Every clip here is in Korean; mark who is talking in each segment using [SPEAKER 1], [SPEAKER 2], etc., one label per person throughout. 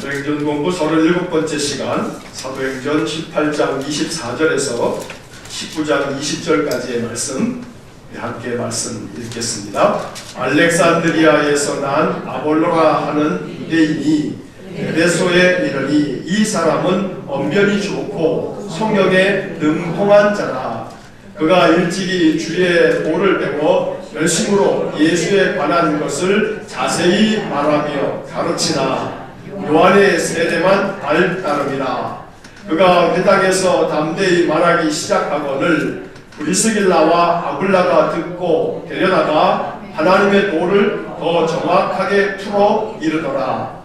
[SPEAKER 1] 사도행전 공부 37번째 시간, 사도행전 18장 24절에서 19장 20절까지의 말씀, 함께 말씀 읽겠습니다. 알렉산드리아에서 난 아볼로라 하는 유대인이 에베소에 이르니 이 사람은 언변이 좋고 성령에 능통한 자라. 그가 일찍이 주의 도를 배워 열심으로 예수에 관한 것을 자세히 말하며 가르치나 요한의 세례만 따름이라. 그가 회당에서 담대히 말하기 시작하거늘 브리스길라와 아굴라가 듣고 데려다가 하나님의 도를 더 정확하게 풀어 이르더라.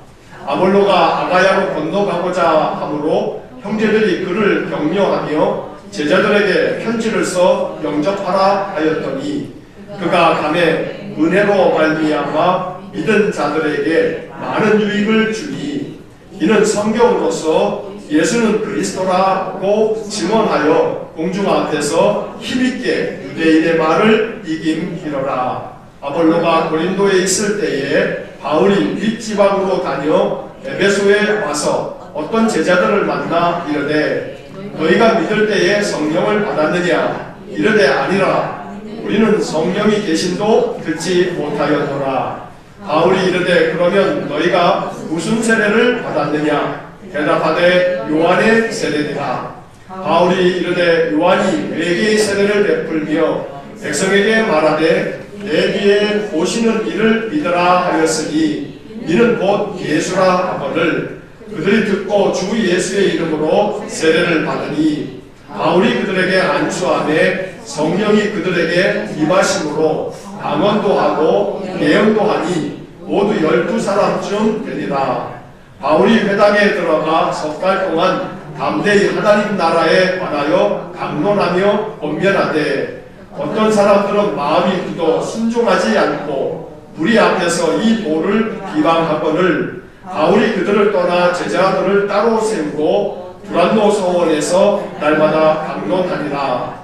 [SPEAKER 1] 아볼로가 아가야로 건너가고자 하므로 형제들이 그를 격려하며 제자들에게 편지를 써 영접하라 하였더니 그가 감에 은혜로 말미암아 믿은 자들에게 많은 유익을 주니 이는 성경으로서 예수는 그리스도라고 증언하여 공중 앞에서 힘있게 유대인의 말을 이김이러라. 아볼로가 고린도에 있을 때에 바울이 윗지방으로 다녀 에베소에 와서 어떤 제자들을 만나 이르되 너희가 믿을 때에 성령을 받았느냐? 이르되 아니라 우리는 성령이 계신도 듣지 못하였노라. 바울이 이르되 그러면 너희가 무슨 세례를 받았느냐? 대답하되 요한의 세례니라. 바울이 이르되 요한이 외계의 세례를 베풀며 백성에게 말하되 내 뒤에 오시는 이를 믿으라 하였으니 이는 곧 예수라 하거늘 그들이 듣고 주 예수의 이름으로 세례를 받으니 바울이 그들에게 안수하되 성령이 그들에게 임하심으로 방언도 하고 예언도 하니 모두 12사람쯤 되니라. 바울이 회당에 들어가 석 달 동안 담대히 하나님 나라에 관하여 강론하며 권면하되 어떤 사람들은 마음이 굳어 순종하지 않고 무리 앞에서 이 도를 비방하거늘 바울이 그들을 떠나 제자들을 따로 세우고 두란노 서원에서 날마다 강론하니라.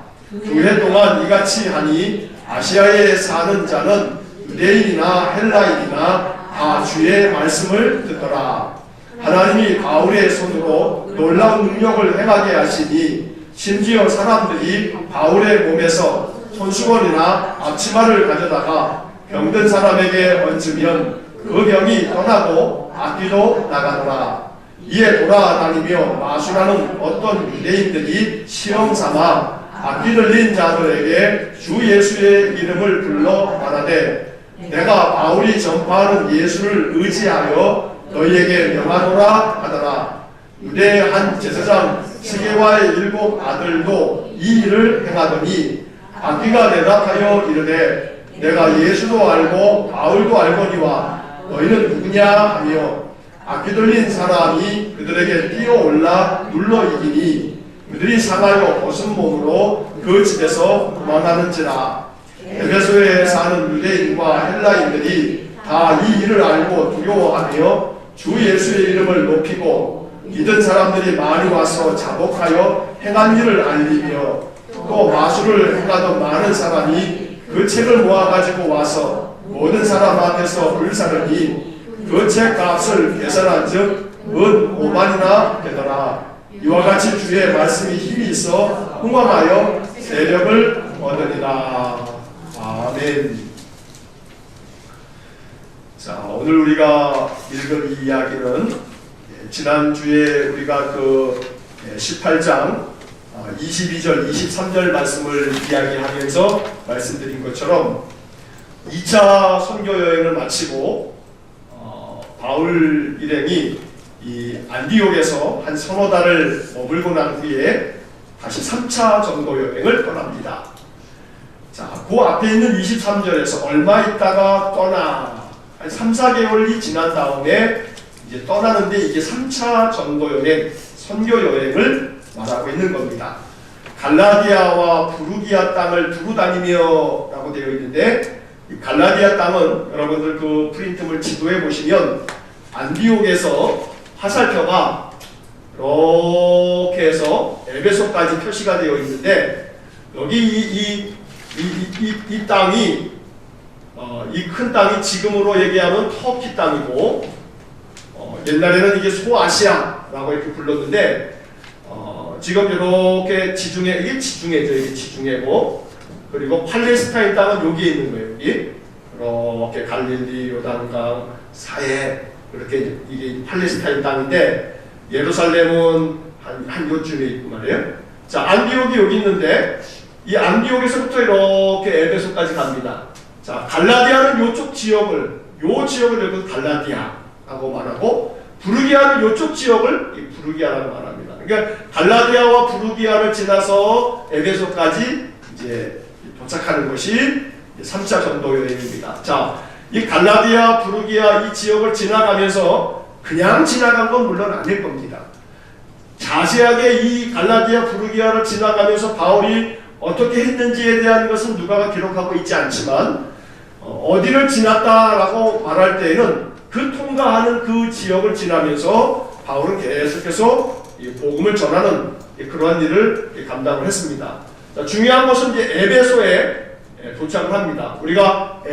[SPEAKER 1] 2해 동안 이같이 하니 아시아에 사는 자는 유대인이나 헬라인이나 다 주의 말씀을 듣더라. 하나님이 바울의 손으로 놀라운 능력을 행하게 하시니 심지어 사람들이 바울의 몸에서 손수건이나 앞치마를 가져다가 병든 사람에게 얹으면 그 병이 떠나고 악귀도 나가더라. 이에 돌아다니며 마술하는 어떤 유대인들이 시험삼아 악귀 들린 자들에게 주 예수의 이름을 불러 말하되 내가 바울이 전파하는 예수를 의지하여 너희에게 명하노라 하더라. 유대 한 제사장 스게와의 7 아들도 이 일을 행하더니 악귀가 대답하여 이르되 내가 예수도 알고 바울도 알거니와 너희는 누구냐 하며 악귀 들린 사람이 그들에게 뛰어올라 눌러 이기니 그들이 상하여 벗은 몸으로 그 집에서 도망하는지라. 에베소에 사는 유대인과 헬라인들이 다 이 일을 알고 두려워하며 주 예수의 이름을 높이고 믿은 사람들이 많이 와서 자복하여 행한 일을 알리며 또 마술을 행하던 많은 사람이 그 책을 모아가지고 와서 모든 사람 앞에서 불사르니 그 책 값을 계산한 즉 은 5만이나 되더라. 이와 같이 주의 말씀이 힘이 있어 흥왕하여 세력을 얻으리라. 아멘. 자, 오늘 우리가 읽은 이 이야기는 지난주에 우리가 그 18장 22절, 23절 말씀을 이야기하면서 말씀드린 것처럼 2차 선교 여행을 마치고 바울 일행이 이 안디옥에서 한 서너 달을 머물고 난 후에 다시 3차 전도 여행을 떠납니다. 자, 그 앞에 있는 23절에서 얼마 있다가 떠나 한 3, 4개월이 지난 다음에 이제 떠나는데 이게 3차 전도 여행, 선교 여행을 말하고 있는 겁니다. 갈라디아와 부르기아 땅을 두루 다니며 라고 되어 있는데 이 갈라디아 땅은 여러분들 그 프린트물 지도에 보시면 안디옥에서 화살표가 이렇게 해서 에베소까지 표시가 되어 있는데 여기 이 땅이 이 큰 땅이 지금으로 얘기하면 터키 땅이고 옛날에는 이게 소아시아라고 이렇게 불렀는데 지금 이렇게 지중해, 이게 지중해죠. 이게 지중해고, 그리고 팔레스타인 땅은 여기에 있는 거예요. 여기 이렇게 갈릴리, 요단강 사이에 이렇게 이게 팔레스타인 땅인데, 예루살렘은 한 요쯤에 있고 말이에요. 자, 안디옥이 여기 있는데 이 안디옥에서부터 이렇게 에베소까지 갑니다. 자, 갈라디아는 요쪽 지역을, 요 지역을 여기서 갈라디아라고 말하고, 부르기아는 요쪽 지역을 부르기아라고 말합니다. 그러니까 갈라디아와 부르기아를 지나서 에베소까지 이제 도착하는 것이 3차 전도 여행입니다. 자, 이 갈라디아, 부르기아 이 지역을 지나가면서 그냥 지나간 건 물론 아닐 겁니다. 자세하게 이 갈라디아, 부르기아를 지나가면서 바울이 어떻게 했는지에 대한 것은 누가가 기록하고 있지 않지만, 어디를 지났다라고 말할 때에는 그 통과하는 그 지역을 지나면서 바울은 계속해서 이 복음을 전하는 그러한 일을 감당을 했습니다. 자, 중요한 것은 이제 에베소에 도착을 합니다. 우리가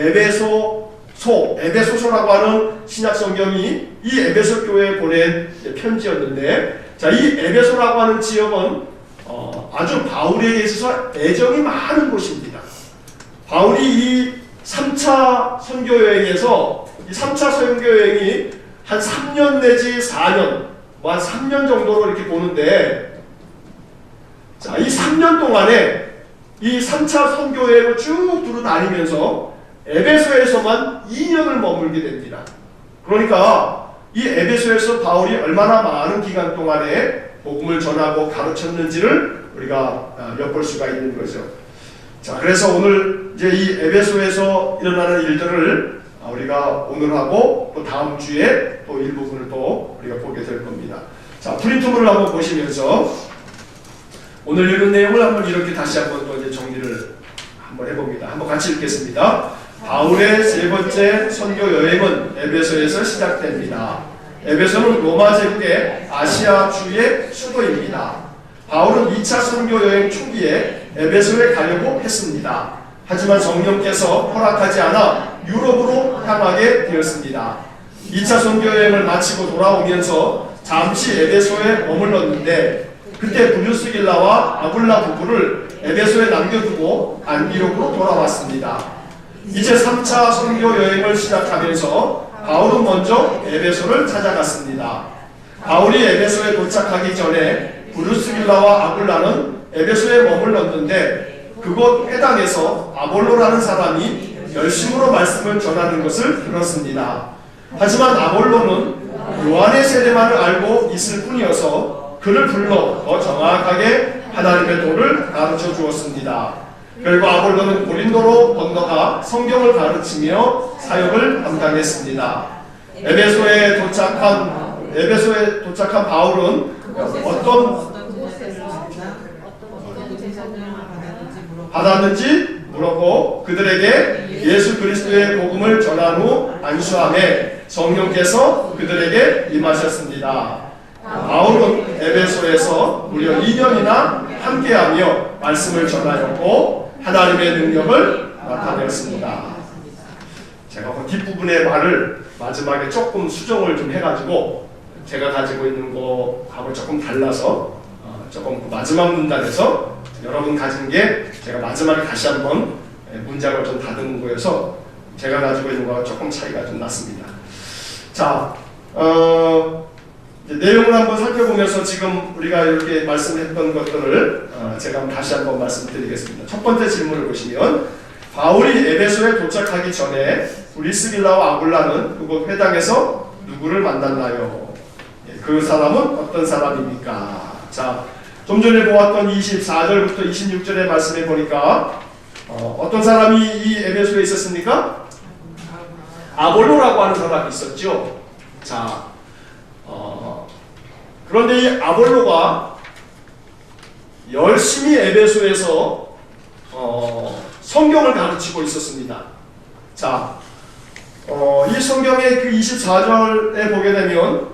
[SPEAKER 1] 에베소서라고 하는 신약 성경이 이 에베소 교회에 보낸 편지였는데, 자, 이 에베소라고 하는 지역은 아주 바울에게 있어서 애정이 많은 곳입니다. 바울이 이 3차 선교 여행에서, 이 3차 선교 여행이 한 3년 내지 4년, 한 3년 정도로 이렇게 보는데, 자, 이 3년 동안에 이 3차 선교 여행을 쭉 두루다니면서 에베소에서만 2년을 머물게 됩니다. 그러니까 이 에베소에서 바울이 얼마나 많은 기간 동안에 복음을 전하고 가르쳤는지를 우리가 엿볼 수가 있는 거죠. 자, 그래서 오늘 이제 이 에베소에서 일어나는 일들을 우리가 오늘 하고 또 다음 주에 또 일부분을 또 우리가 보게 될 겁니다. 자, 프린트물을 한번 보시면서 오늘 읽은 내용을 한번 이렇게 다시 한번 또 이제 정리를 한번 해봅니다. 한번 같이 읽겠습니다. 바울의 세 번째 선교 여행은 에베소에서 시작됩니다. 에베소는 로마 제국의 아시아주의 수도입니다. 바울은 2차 선교 여행 초기에 에베소에 가려고 했습니다. 하지만 성령께서 허락하지 않아 유럽으로 향하게 되었습니다. 2차 선교 여행을 마치고 돌아오면서 잠시 에베소에 머물렀는데, 그때 브루스길라와 아굴라 부부를 에베소에 남겨두고 안디옥으로 돌아왔습니다. 이제 3차 선교 여행을 시작하면서 바울은 먼저 에베소를 찾아갔습니다. 바울이 에베소에 도착하기 전에 브루스길라와 아굴라는 에베소에 머물렀는데, 그곳 회당에서 아볼로라는 사람이 열심으로 말씀을 전하는 것을 들었습니다. 하지만 아볼로는 요한의 세례만을 알고 있을 뿐이어서 그를 불러 더 정확하게 하나님의 도를 가르쳐 주었습니다. 결국 아볼로는 고린도로 건너가 성경을 가르치며 사역을 감당했습니다. 에베소에 도착한 바울은 어떤 받았는지 물었고, 그들에게 예수 그리스도의 복음을 전한 후 안수함에 성령께서 그들에게 임하셨습니다. 바울은 에베소에서 무려 2년이나 함께하며 말씀을 전하였고 하나님의 능력을 나타냈습니다. 제가 그 뒷부분의 말을 마지막에 조금 수정을 좀 해가지고 제가 가지고 있는 거하고 조금 달라서 조금 그 마지막 문단에서 여러분 가진 게 제가 마지막에 다시 한번 문장을 좀 다듬은 거여서 제가 가지고 있는 거와 조금 차이가 좀 났습니다. 자, 내용을 한번 살펴보면서 지금 우리가 이렇게 말씀했던 것들을 제가 다시 한번 말씀드리겠습니다. 첫 번째 질문을 보시면, 바울이 에베소에 도착하기 전에 브리스길라와 아굴라는 그곳 회당에서 누구를 만났나요? 그 사람은 어떤 사람입니까? 자, 좀 전에 보았던 24절부터 26절의 말씀에 보니까 어떤 사람이 이 에베소에 있었습니까? 아볼로라고 하는 사람이 있었죠. 자, 그런데 이 아볼로가 열심히 에베소에서 성경을 가르치고 있었습니다. 자, 이 성경의 그 24절에 보게 되면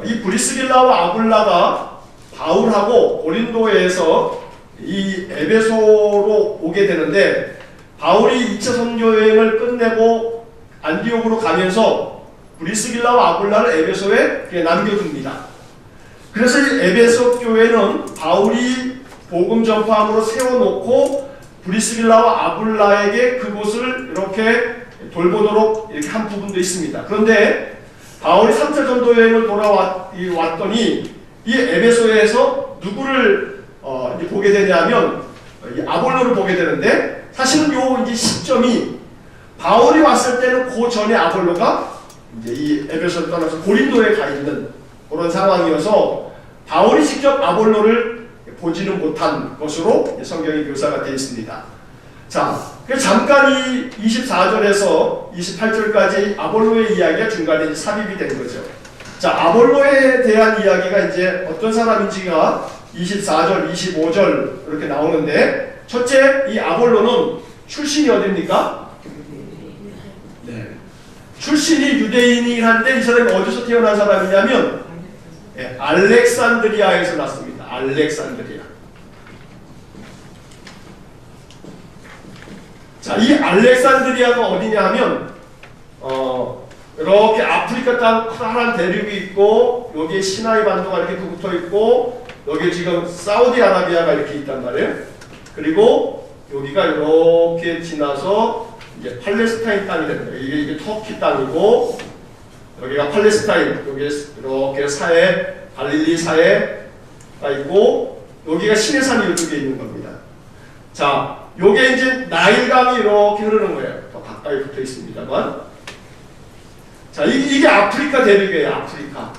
[SPEAKER 1] 이 브리스길라와 아굴라가 바울하고 고린도에서 이 에베소로 오게 되는데, 바울이 2차 선교 여행을 끝내고 안디옥으로 가면서 브리스길라와 아굴라를 에베소에 남겨둡니다. 그래서 이 에베소 교회는 바울이 복음 전파함으로 세워놓고 브리스길라와 아굴라에게 그곳을 이렇게 돌보도록 이렇게 한 부분도 있습니다. 그런데 바울이 3차 전도 여행을 돌아왔더니 이 에베소에서 누구를 이제 보게 되냐면 이 아볼로를 보게 되는데, 사실은 요 이제 시점이 바울이 왔을 때는 그 전에 아볼로가 이제 이 에베소를 떠나서 고린도에 가 있는 그런 상황이어서 바울이 직접 아볼로를 보지는 못한 것으로 성경이 묘사가 되어 있습니다. 자, 잠깐 이 24절에서 28절까지 아볼로의 이야기가 중간에 이제 삽입이 된 거죠. 자, 아볼로에 대한 이야기가 이제 어떤 사람인지가 24절, 25절 이렇게 나오는데, 첫째, 이 아볼로는 출신이 어디입니까? 네. 출신이 유대인이한데 이 사람이 어디서 태어난 사람이냐면 알렉산드리아에서 났습니다. 알렉산드리아. 자, 이 알렉산드리아가 어디냐 하면 이렇게 아프리카 땅 커다란 대륙이 있고, 여기에 시나이 반도가 이렇게 붙어 있고, 여기에 지금 사우디아라비아가 이렇게 있단 말이에요. 그리고 여기가 이렇게 지나서 이제 팔레스타인 땅이 됩니다. 이게 터키 땅이고, 여기가 팔레스타인, 여기 이렇게 사해, 갈릴리 사해가 있고, 여기가 시내산이 이쪽에 있는 겁니다. 자, 요게 이제 나일강이 이렇게 흐르는 거예요. 더 가까이 붙어 있습니다만. 자, 이게 아프리카 대륙이에요. 아프리카.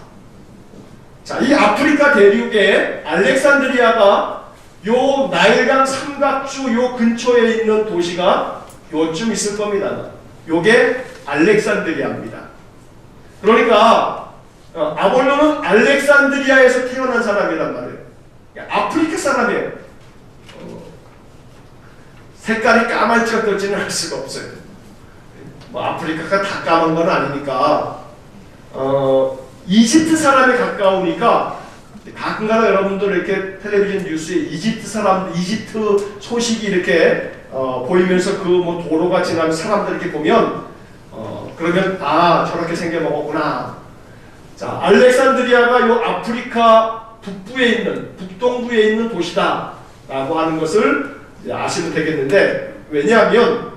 [SPEAKER 1] 자, 이 아프리카 대륙에 알렉산드리아가 요 나일강 삼각주 요 근처에 있는 도시가 요쯤 있을 겁니다. 요게 알렉산드리아입니다. 그러니까 아볼로는 알렉산드리아에서 태어난 사람이란 말이에요. 아프리카 사람이에요. 색깔이 까만지 어떨지는 알 수가 없어요. 뭐 아프리카가 다 까만 건 아니니까. 이집트 사람에 가까우니까 가끔가다 여러분들 이렇게 텔레비전 뉴스에 이집트 사람, 이집트 소식이 이렇게 보이면서 그 뭐 도로가 지나면 사람들 이렇게 보면 그러면 저렇게 생겨 먹었구나. 자, 알렉산드리아가 요 아프리카 북부에 있는, 북동부에 있는 도시다라고 하는 것을 아시면 되겠는데, 왜냐하면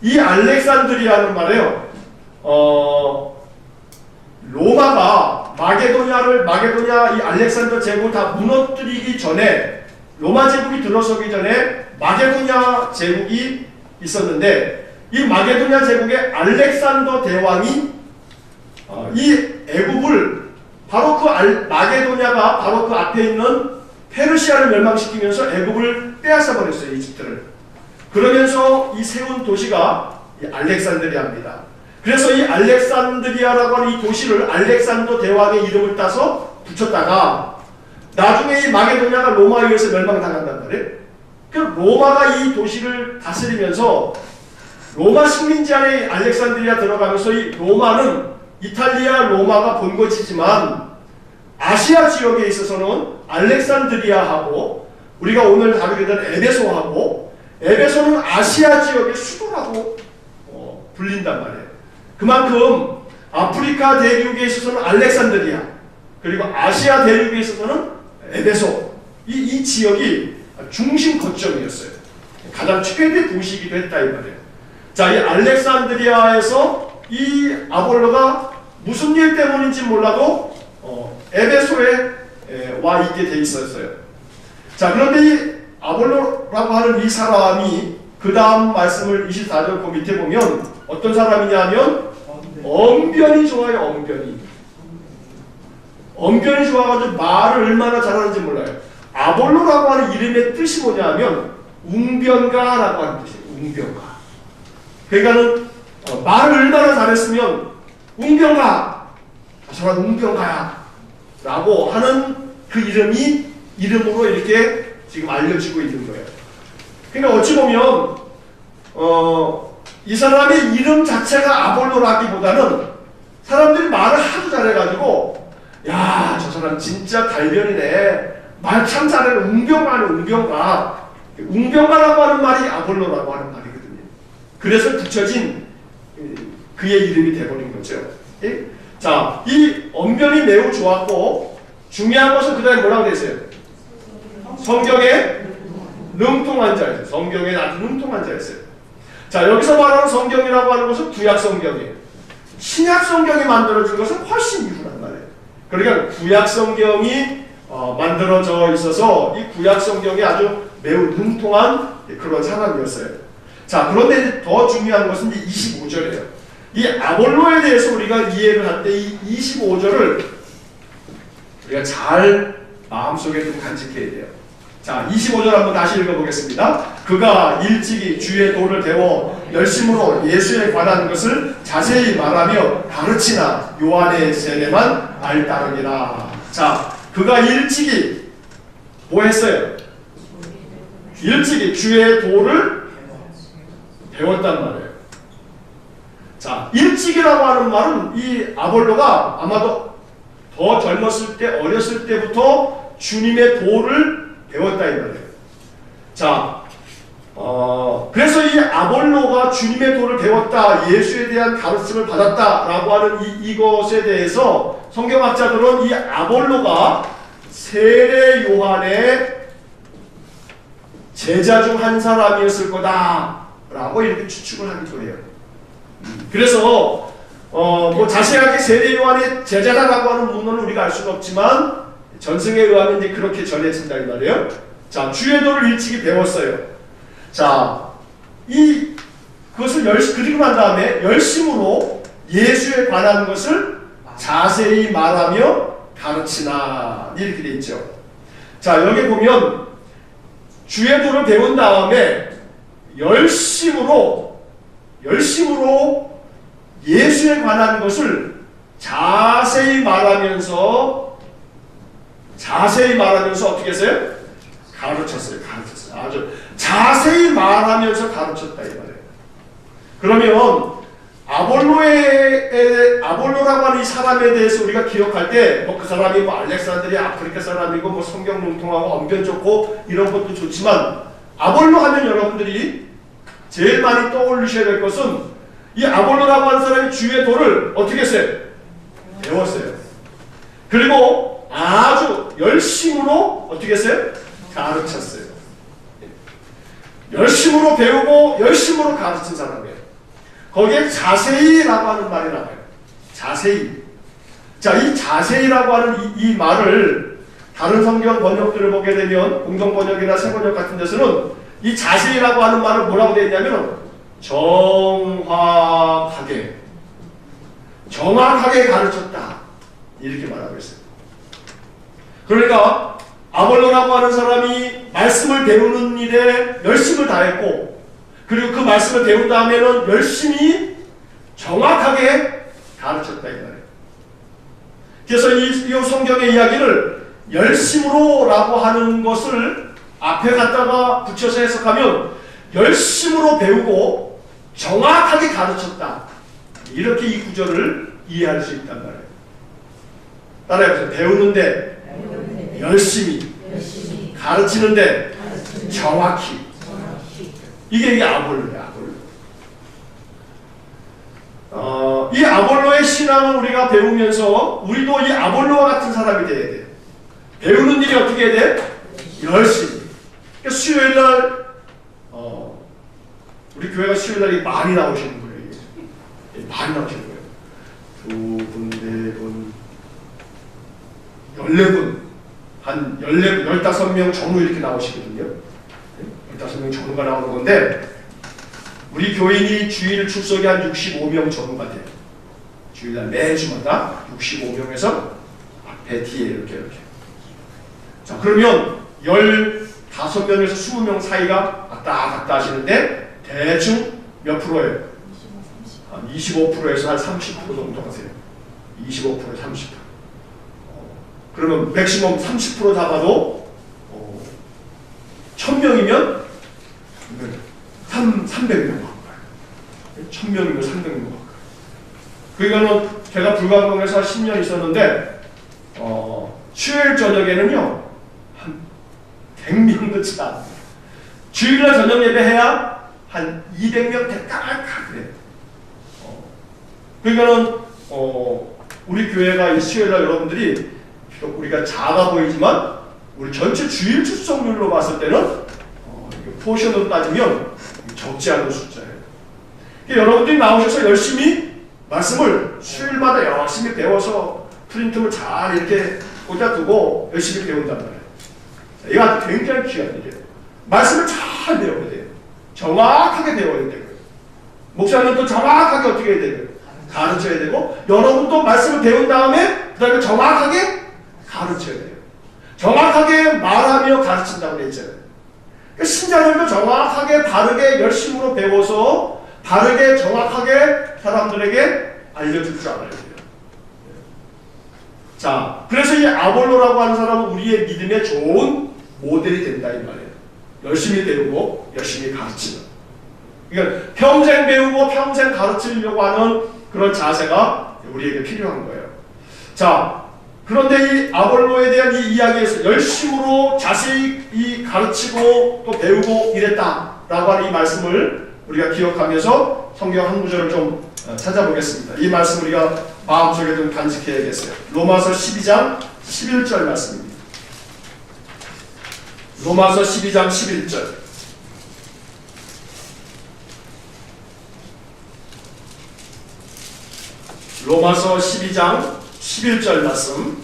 [SPEAKER 1] 이 알렉산드리아는 말이에요, 로마가 마게도냐 이 알렉산더 제국을 다 무너뜨리기 전에, 로마 제국이 들어서기 전에 마게도냐 제국이 있었는데, 이 마게도냐 제국의 알렉산더 대왕이 이 애굽을 바로 마게도냐가 바로 그 앞에 있는 페르시아를 멸망시키면서 애굽을 빼앗아 버렸어요. 이집트를. 그러면서 이 세운 도시가 이 알렉산드리아입니다. 그래서 이 알렉산드리아라고 하는 이 도시를 알렉산더 대왕의 이름을 따서 붙였다가, 나중에 이 마게도냐가 로마에 의해서 멸망당한단 말이에요. 그 로마가 이 도시를 다스리면서 로마 식민지 안에 알렉산드리아 들어가면서 이 로마는 이탈리아 로마가 본거지지만 아시아 지역에 있어서는 알렉산드리아하고 우리가 오늘 다루게 된 에베소하고, 에베소는 아시아 지역의 수도라고 불린단 말이에요. 그만큼 아프리카 대륙에 있어서는 알렉산드리아, 그리고 아시아 대륙에 있어서는 에베소, 이 지역이 중심 거점이었어요. 가장 최대 도시이기도 했다 이 말이에요. 자, 이 알렉산드리아에서 이 아볼로가 무슨 일 때문인지 몰라도 에베소에 와 있게 돼 있었어요. 자, 그런데 이 아볼로라고 하는 이 사람이 그 다음 말씀을 24절 그 밑에 보면 어떤 사람이냐면 언변이 좋아요. 언변이 좋아가지고 말을 얼마나 잘하는지 몰라요. 아볼로라고 하는 이름의 뜻이 뭐냐면 웅변가라고 하는 뜻이에요. 웅변가. 그러니까는 말을 얼마나 잘했으면 웅변가, 저 사람 웅변가야 라고 하는 그 이름으로 이렇게 지금 알려지고 있는 거예요. 그러니까 어찌 보면 이 사람의 이름 자체가 아볼로라기보다는 사람들이 말을 하도 잘해가지고, 야, 저 사람 진짜 달변이네, 말 참 잘해, 웅변가는 웅변가. 웅변가라고 하는 말이 아볼로라고 하는 말이거든요. 그래서 붙여진 그의 이름이 돼버린 거죠. 예? 자, 이 언변이 매우 좋았고 중요한 것은 그 다음에 뭐라고 되어 있어요? 성경에 능통한 자였어요. 성경에 아주 능통한 자였어요. 자, 여기서 말하는 성경이라고 하는 것은 구약 성경이에요. 신약 성경이 만들어진 것은 훨씬 이후란 말이에요. 그러니까 구약 성경이 만들어져 있어서 이 구약 성경이 아주 매우 능통한 그런 사람이었어요. 자, 그런데 더 중요한 것은 이제 25절이에요. 이 아볼로에 대해서 우리가 이해를 할 때 이 25절을 우리가 잘 마음속에 좀 간직해야 돼요. 자, 25절 한번 다시 읽어보겠습니다. 그가 일찍이 주의 도를 배워 열심으로 예수에 관한 것을 자세히 말하며 가르치나 요한의 세례만 알따르니라. 자, 그가 일찍이 뭐 했어요? 일찍이 주의 도를 배웠단 말이에요. 자, 일찍이라고 하는 말은 이 아볼로가 아마도 더 젊었을 때, 어렸을 때부터 주님의 도를 배웠다 이 말이에요. 자, 그래서 이 아볼로가 주님의 도를 배웠다, 예수에 대한 가르침을 받았다라고 하는 이것에 대해서 성경학자들은 이 아볼로가 세례 요한의 제자 중 한 사람이었을 거다라고 이렇게 추측을 하기도 해요. 그래서 뭐 자세하게 세례 요한의 제자라고 하는 문헌은 우리가 알 수는 없지만 전승에 의하면 이제 그렇게 전해진다 이 말이에요. 자, 주의 도를 일찍이 배웠어요. 자, 그것을 그리고 난 다음에 열심으로 예수에 관한 것을 자세히 말하며 가르치나 이렇게 돼 있죠. 자, 여기 보면 주의 도를 배운 다음에 열심으로 예수에 관한 것을 자세히 말하면서 어떻게 했어요? 가르쳤어요. 아주 자세히 말하면서 가르쳤다 이 말이에요. 그러면 아볼로라고 하는 이 사람에 대해서 우리가 기억할 때 뭐 그 사람이 뭐 알렉산드리아 아프리카 사람이고 뭐 성경 능통하고 언변 좋고 이런 것도 좋지만 아볼로 하면 여러분들이 제일 많이 떠올리셔야 될 것은 이 아볼로라고 하는 사람이 주의 도를 어떻게 했어요? 배웠어요. 그리고 아주 열심으로 어떻게 했어요? 가르쳤어요. 열심으로 배우고 열심으로 가르친 사람이에요. 거기에 자세히라고 하는 말이 나와요. 자세히. 자, 이 자세히라고 하는 이 말을 다른 성경 번역들을 보게 되면 공동 번역이나 새 번역 같은 데서는 이 자세히라고 하는 말을 뭐라고 되어 있냐면 정확하게 가르쳤다 이렇게 말하고 있어요. 그러니까 아볼로라고 하는 사람이 말씀을 배우는 일에 열심을 다했고 그리고 그 말씀을 배운 다음에는 열심히 정확하게 가르쳤다 이 말이에요. 그래서 이 성경의 이야기를 열심으로라고 하는 것을 앞에 갖다가 붙여서 해석하면 열심으로 배우고 정확하게 가르쳤다. 이렇게 이 구절을 이해할 수 있단 말이에요. 따라해보세요. 배우는데 열심히 가르치는데 정확히. 이게 아볼로예요. 이 아볼로의 신앙을 우리가 배우면서 우리도 이 아볼로와 같은 사람이 돼야 돼요. 배우는 일이 어떻게 해야 돼? 열심히. 그러니까 수요일날 우리 교회가 수요일날이 많이 나오시는 거예요. 많이 나오시는 거예요. 2분, 4분, 14분, 한 14분, 15명 전후 이렇게 나오시거든요. 15명 전후가 나오는 건데 우리 교인이 주일 출석이 한 65명 전후가 돼요. 주일날 매주마다 65명에서 앞에 뒤에 이렇게. 자, 그러면 15명에서 20명 사이가 왔다 갔다 하시는데 대충 몇 프로예요? 한 25%에서 한 30% 정도 하세요. 25%, 30%. 그러면 맥시멈 30% 잡아도 1000명이면 300명 가까이. 1000명이면 300명 가까이. 그러니까는 제가 불광동에서 한 10년 있었는데 수요일 저녁에는요 한 100명도 차 안 돼요. 주일날 저녁 예배해야 한 200명 될까 말까 그래요. 그러니까는 우리 교회가 이 수요일날 여러분들이 비록 우리가 작아 보이지만 우리 전체 주일 출석률로 봤을 때는 포션으로 따지면 적지 않은 숫자예요. 여러분들이 나오셔서 열심히 말씀을 수요일마다 열심히 배워서 프린트를 잘 이렇게 꽂아 두고 열심히 배운단 말이에요. 이거 아주 굉장히 귀한 일이에요. 말씀을 잘 배워야 돼요. 정확하게 배워야 되고요. 목사님도 정확하게 어떻게 해야 되고요? 가르쳐야 되고, 여러분도 말씀을 배운 다음에 그 다음에 정확하게 가르쳐야 돼요. 정확하게 말하며 가르친다고 그랬잖아요. 그러니까 신자들도 정확하게 바르게 열심으로 배워서 바르게 정확하게 사람들에게 알려줄 줄 알아야 돼요. 자, 그래서 이 아볼로라고 하는 사람은 우리의 믿음의 좋은 모델이 된다 이 말이에요. 열심히 배우고 열심히 가르치는. 그러니까 평생 배우고 평생 가르치려고 하는 그런 자세가 우리에게 필요한 거예요. 자, 그런데 이 아볼로에 대한 이 이야기에서 열심으로 자세히 이 가르치고 또 배우고 이랬다라고 하는 이 말씀을 우리가 기억하면서 성경 한 구절을 좀 찾아보겠습니다. 이 말씀 우리가 마음속에 좀 간직해야겠어요. 로마서 12장 11절 말씀입니다. 로마서 12장 11절. 로마서 12장 11절 말씀.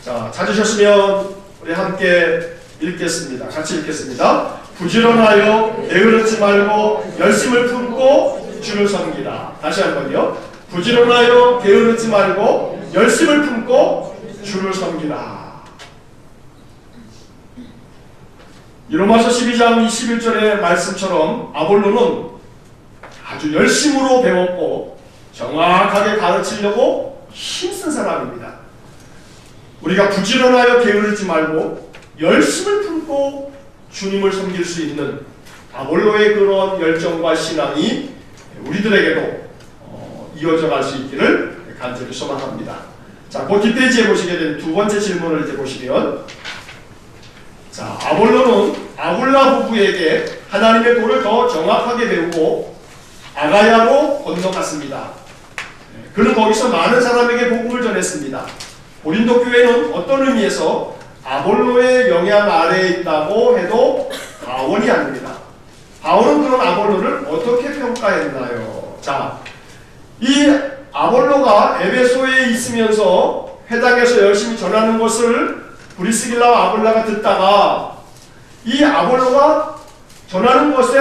[SPEAKER 1] 자, 찾으셨으면 우리 함께 읽겠습니다. 같이 읽겠습니다. 부지런하여 게으르지 말고 열심을 품고 주를 섬기라. 다시 한번요. 부지런하여 게으르지 말고 열심을 품고 주를 섬기라. 이 로마서 12장 21절의 말씀처럼 아볼로는 아주 열심으로 배웠고 정확하게 가르치려고 힘쓴 사람입니다. 우리가 부지런하여 게으르지 말고 열심을 품고 주님을 섬길 수 있는 아볼로의 그런 열정과 신앙이 우리들에게도 이어져 갈 수 있기를 간절히 소망합니다. 자, 그 뒷페이지에 보시게 된 두 번째 질문을 이제 보시면, 자, 아볼로는 아굴라 부부에게 하나님의 도를 더 정확하게 배우고 아가야로 건너갔습니다. 그는 거기서 많은 사람에게 복음을 전했습니다. 고린도 교회는 어떤 의미에서 아볼로의 영향 아래에 있다고 해도 과언이 아닙니다. 바울은 그런 아볼로를 어떻게 평가했나요? 자, 이 아볼로가 에베소에 있으면서 회당에서 열심히 전하는 것을 브리스길라와 아굴라가 듣다가 이 아볼로가 전하는 것에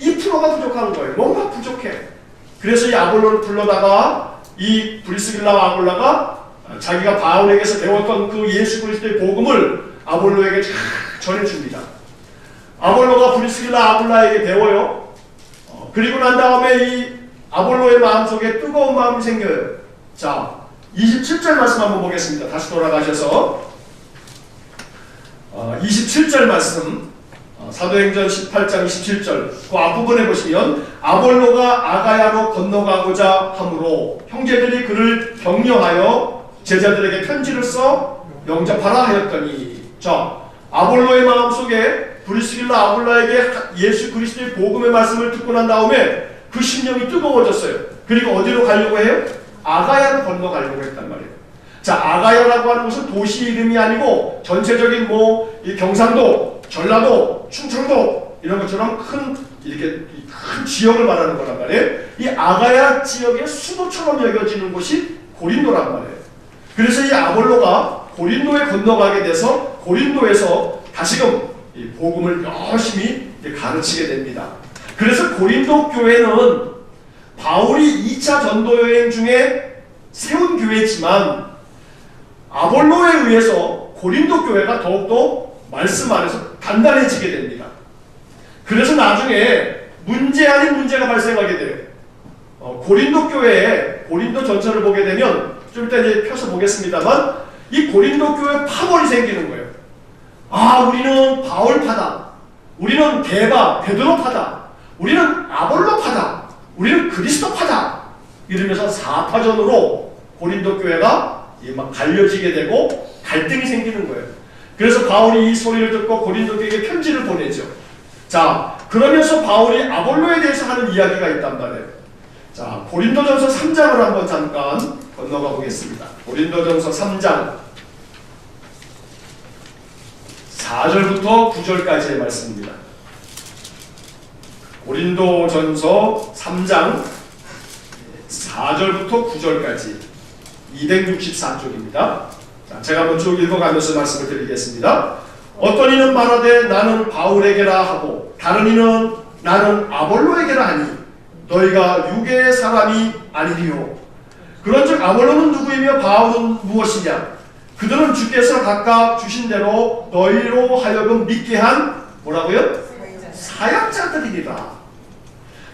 [SPEAKER 1] 2%가 부족한 거예요. 뭔가 부족해. 그래서 이 아볼로를 불러다가 이 브리스길라와 아굴라가 자기가 바울에게서 배웠던 그 예수 그리스도의 복음을 아볼로에게 전해줍니다. 아볼로가 브리스길라 아굴라에게 배워요. 그리고 난 다음에 이 아볼로의 마음속에 뜨거운 마음이 생겨요. 자, 27절 말씀 한번 보겠습니다. 다시 돌아가셔서 27절 말씀, 사도행전 18장 27절 그 앞부분에 보시면 아볼로가 아가야로 건너가고자 하므로 형제들이 그를 격려하여 제자들에게 편지를 써 영접하라 하였더니, 자, 아볼로의 마음속에 브리스길라 아굴라에게 예수 그리스도의 복음의 말씀을 듣고 난 다음에 그 심령이 뜨거워졌어요. 그리고 어디로 가려고 해요? 아가야로 건너가려고 했단 말이에요. 자, 아가야라고 하는 것은 도시 이름이 아니고 전체적인 이 경상도, 전라도, 충청도 이런 것처럼 이렇게 큰 지역을 말하는 거란 말이에요. 이 아가야 지역의 수도처럼 여겨지는 곳이 고린도란 말이에요. 그래서 이 아볼로가 고린도에 건너가게 돼서 고린도에서 다시금 이 복음을 열심히 가르치게 됩니다. 그래서 고린도 교회는 바울이 2차 전도 여행 중에 세운 교회지만 아볼로에 의해서 고린도 교회가 더욱더 말씀 안에서 단단해지게 됩니다. 그래서 나중에 문제 아닌 문제가 발생하게 돼요. 고린도 교회에 고린도 전서를 보게 되면 좀 이따 이제 펴서 보겠습니다만 이 고린도 교회 파벌이 생기는 거예요. 아, 우리는 바울파다. 우리는 베드로파다. 우리는 아볼로파다. 우리는 그리스도파다. 이러면서 사파전으로 고린도 교회가 막 갈려지게 되고 갈등이 생기는 거예요. 그래서 바울이 이 소리를 듣고 고린도 교회에게 편지를 보내죠. 자, 그러면서 바울이 아볼로에 대해서 하는 이야기가 있단 말이에요. 자, 고린도전서 3장을 한번 잠깐 건너가 보겠습니다. 고린도전서 3장 4절부터 9절까지의 말씀입니다. 고린도전서 3장 4절부터 9절까지 264쪽입니다. 자, 제가 한번 쭉 읽어가면서 말씀을 드리겠습니다. 어떤 이는 말하되 나는 바울에게라 하고 다른 이는 나는 아볼로에게라 하니 너희가 육의 사람이 아니리요. 그런즉 아볼로는 누구이며 바울은 무엇이냐? 그들은 주께서 각각 주신 대로 너희로 하여금 믿게 한 뭐라고요? 사역자들이니라.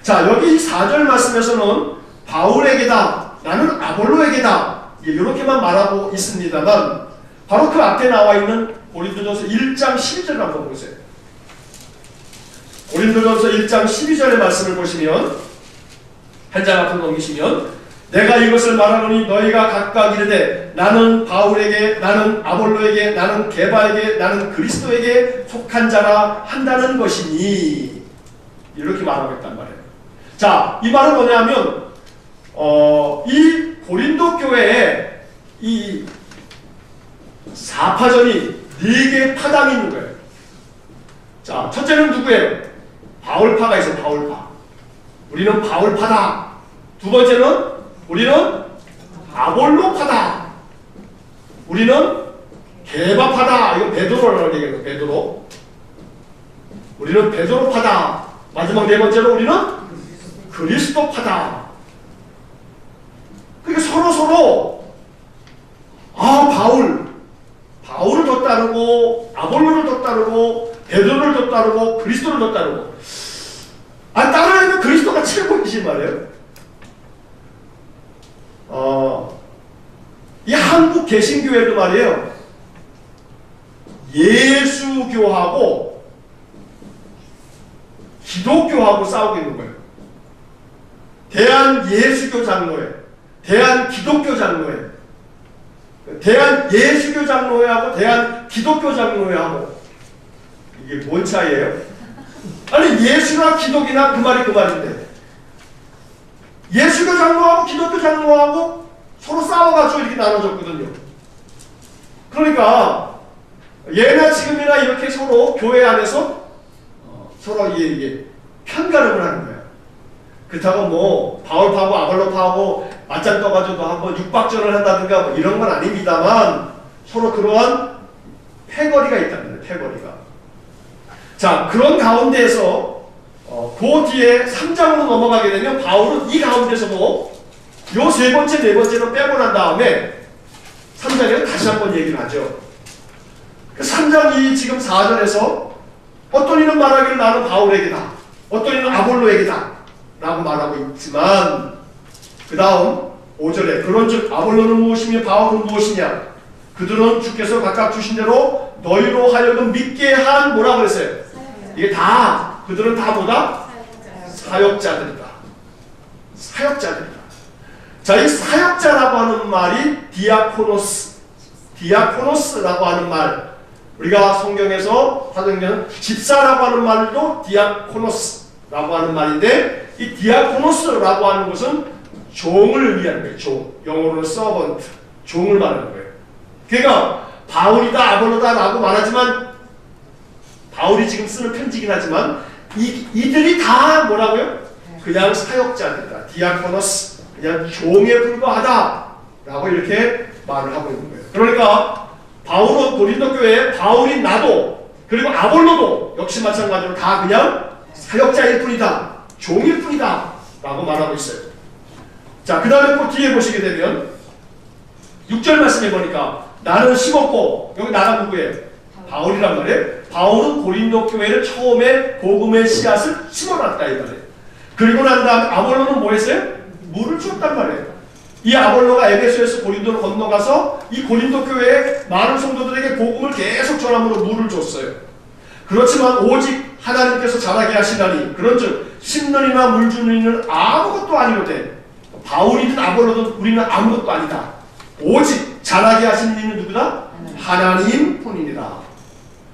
[SPEAKER 1] 자, 여기 4절 말씀에서는 바울에게다, 나는 아볼로에게다 이렇게만 말하고 있습니다만 바로 그 앞에 나와 있는 고린도전서 1장 12절을 한번 보세요. 고린도전서 1장 12절의 말씀을 보시면 한 장 앞으로 넘기시면 내가 이것을 말하노니 너희가 각각 이르되 나는 바울에게, 나는 아볼로에게, 나는 게바에게, 나는 그리스도에게 속한 자라 한다는 것이니 이렇게 말하고 있단 말이에요. 자, 이 말은 뭐냐면 이 고린도 교회에 이 사파전이 4개의 파당이 있는 거예요. 자, 첫째는 누구예요? 바울파가 있어요. 바울파. 우리는 바울파다. 두 번째는 우리는 아볼로파다. 우리는 게바파다. 이거 베드로라고 얘기해요. 베드로. 우리는 베드로파다. 마지막 네 번째로 우리는 그리스도파다. 그러니까 서로 바울을 더 따르고 아볼로를 더 따르고 베드로를 더 따르고 그리스도를 더 따르고 따르려면 그리스도가 최고이신 말이에요. 이 한국 개신교회도 말이에요. 예수교하고 기독교하고 싸우고 있는 거예요. 대한예수교 장로회, 대한기독교 장로회, 대한예수교 장로회하고 대한기독교 장로회하고 이게 뭔 차이예요? 아니 예수나 기독이나 그 말이 그 말인데 예수교 장로하고 기독교 장로하고 서로 싸워가지고 이렇게 나눠졌거든요. 그러니까 예나 지금이나 이렇게 서로 교회 안에서 서로 이게 편가름을 하는 거예요. 그렇다고 뭐 바울파하고 아볼로파하고 맞짱 떠가지고 한번 육박전을 한다든가 뭐 이런 건 아닙니다만 서로 그러한 패거리가 있다는 거예요. 패거리가. 자, 그런 가운데에서 그 뒤에 3장으로 넘어가게 되면 바울은 이 가운데서도 요 세 번째, 네 번째로 빼고 난 다음에 3장에는 다시 한번 얘기를 하죠. 3장 지금 4절에서 어떤 이는 말하기를 나는 바울에게다, 어떤 이는 아볼로에게다 라고 말하고 있지만 그 다음 5절에 그런즉 아볼로는 무엇이며 바울은 무엇이냐? 그들은 주께서 각각 주신 대로 너희로 하여금 믿게 한 뭐라고 그랬어요? 이게 다 그들은 다 뭐다? 사역자들이다. 사역자들이다. 자, 이 사역자라고 하는 말이 디아코노스라고 하는 말, 우리가 성경에서 사도행전 집사라고 하는 말도 디아코노스라고 하는 말인데 이 디아코노스라고 하는 것은 종을 의미하는 거예요. 종. 영어로는 서번트. 종을 말하는 거예요. 그러니까 바울이다 아볼로다 라고 말하지만 바울이 지금 쓰는 편지긴 하지만 이들이 다 뭐라고요? 그냥 사역자들이다. 디아코노스. 그냥 종에 불과하다 라고 이렇게 말을 하고 있는 거예요. 그러니까 바울은 고린도 교회에 바울인 나도 그리고 아볼로도 역시 마찬가지로 다 그냥 사역자일 뿐이다. 종일 뿐이다 라고 말하고 있어요. 자, 그 다음에 또 뒤에 보시게 되면 6절 말씀해 보니까 나는 심었고, 여기 나가 누구예요? 바울이란 말이에요. 바울은 고린도 교회를 처음에 복음의 씨앗을 심어놨다 이 말이에요. 그리고 난 다음에 아볼로는 뭐 했어요? 물을 줬단 말이에요. 이 아볼로가 에베소에서 고린도로 건너가서 이 고린도 교회에 많은 성도들에게 복음을 계속 전함으로 물을 줬어요. 그렇지만 오직 하나님께서 자라게 하시나니 그런즉 심는 이나 물 주는 이는 아무것도 아니로되 바울이든 아볼로든 우리는 아무것도 아니다. 오직 자라게 하시는 이는 누구다? 하나님 뿐이니라.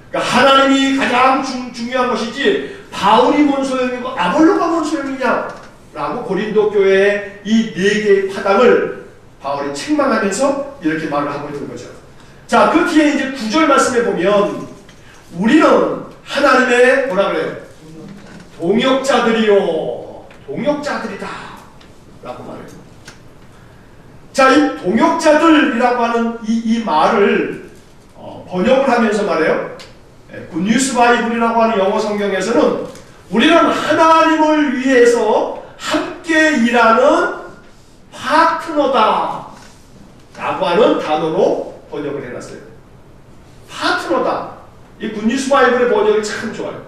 [SPEAKER 1] 그러니까 하나님이 가장 중요한 것이지 바울이 뭔 소용이고 아볼로가 뭔 소용이냐? 라고 고린도 교회의 이 네 개의 파당을 바울이 책망하면서 이렇게 말을 하고 있는 거죠. 자, 그 뒤에 이제 9절 말씀에 보면 우리는 하나님의 뭐라 그래요? 동역자들이요. 동역자들이다. 라고 말해요. 자, 이 동역자들이라고 하는 이 말을 번역을 하면서 말해요. 굿뉴스 바이블이라고 하는 영어 성경에서는 우리는 하나님을 위해서 함께 일하는 파트너다 라고 하는 단어로 번역을 해놨어요. 파트너다. 이 굿뉴스 바이블의 번역이 참 좋아요.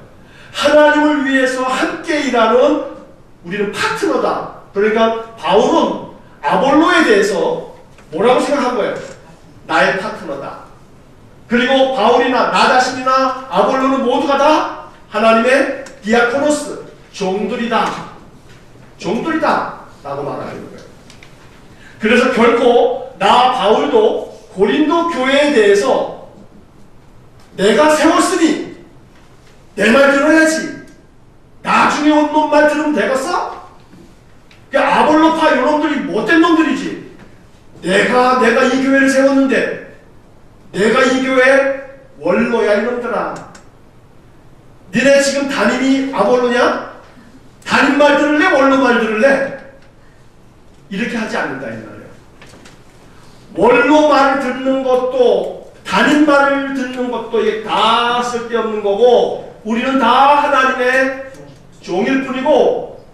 [SPEAKER 1] 하나님을 위해서 함께 일하는 우리는 파트너다. 그러니까 바울은 아볼로에 대해서 뭐라고 생각한 거예요? 나의 파트너다. 그리고 바울이나 나 자신이나 아볼로는 모두가 다 하나님의 디아코노스, 종들이다. 종들이다. 라고 말하는 거예요. 그래서 결코 나 바울도 고린도 교회에 대해서 내가 세웠으니 내 말 들어야지. 나중에 온 놈 말 들으면 되겠어? 아볼로파 이런 놈들이 못된 놈들이지. 내가 이 교회를 세웠는데 내가 이 교회 원로야 이놈들아. 니네 지금 담임이 아볼로냐? 담임 말 들을래? 원로 말 들을래? 이렇게 하지 않는다 이 말이에요. 원로 말을 듣는 것도 담임 말을 듣는 것도 이게 다 쓸데없는 거고 우리는 다 하나님의 종일 뿐이고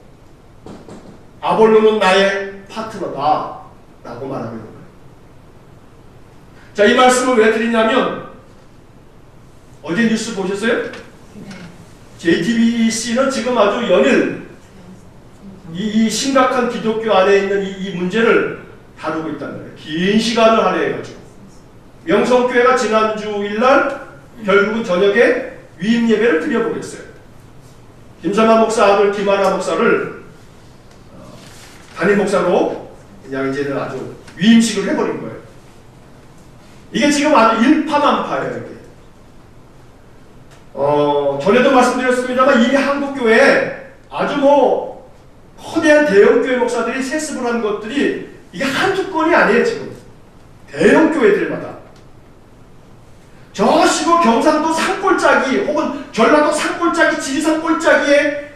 [SPEAKER 1] 아볼로는 나의 파트너다 라고 말하고 있는 거예요. 자, 이 말씀을 왜 드리냐면 어제 뉴스 보셨어요? JTBC는 지금 아주 연일 이 심각한 기독교 안에 있는 이 문제를 다루고 있다는 거예요. 긴 시간을 할애해가지고 명성교회가 지난주일날 결국은 저녁에 위임 예배를 드려보겠어요. 김삼하 목사 아들 김하나 목사를 담임 목사로 그냥 이제는 아주 위임식을 해버린 거예요. 이게 지금 아주 일파만파예요. 이게. 전에도 말씀드렸습니다만 이미 한국교회에 아주 거대한 대형교회 목사들이 세습을 한 것들이 이게 한두 건이 아니에요. 지금 대형교회들마다 저 시골 경상도 산골짜기 혹은 전라도 산골짜기 지리산 꼴짜기에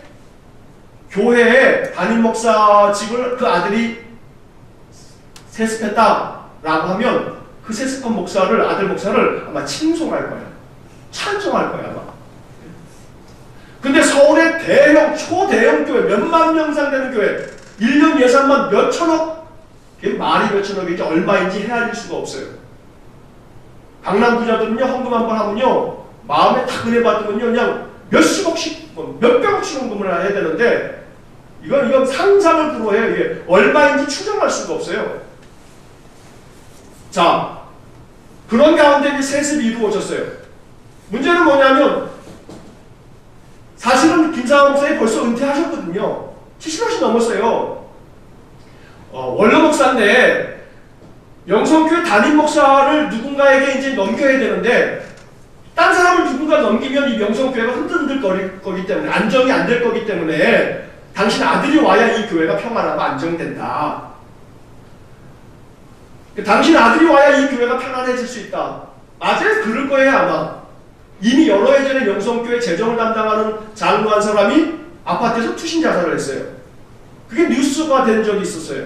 [SPEAKER 1] 교회에 담임 목사직을 그 아들이 세습했다라고 하면 그 세습한 목사를 아들 목사를 아마 칭송할 거야. 찬송할 거야 아마. 근데 서울의 대형 초대형 교회 몇만 명 이상 되는 교회 1년 예산만 몇천억, 그게 말이 몇천억이지 얼마인지 헤아릴 수가 없어요. 강남 부자들은요 헌금 한 번 하면요 마음에 딱 은혜 받으면요 그냥 몇십억씩 몇백억씩 헌금을 해야 되는데 이건 상상을 불허해요. 이게 얼마인지 추정할 수가 없어요. 자, 그런 가운데 이제 세습이 이루어졌어요. 문제는 뭐냐면 사실은 김상하 목사님 벌써 은퇴하셨거든요. 70년이 넘었어요. 원로 목사인데 명성교회 담임 목사를 누군가에게 이제 넘겨야 되는데 딴 사람을 누군가 넘기면 이 명성교회가 흔들흔들 거기 때문에 안정이 안 될 거기 때문에 당신 아들이 와야 이 교회가 평안하고 안정된다. 당신 아들이 와야 이 교회가 편안해질 수 있다. 맞아요. 그럴 거예요 아마. 이미 여러 해 전에 명성교회 재정을 담당하는 장로 한 사람이 아파트에서 투신 자살을 했어요. 그게 뉴스가 된 적이 있었어요.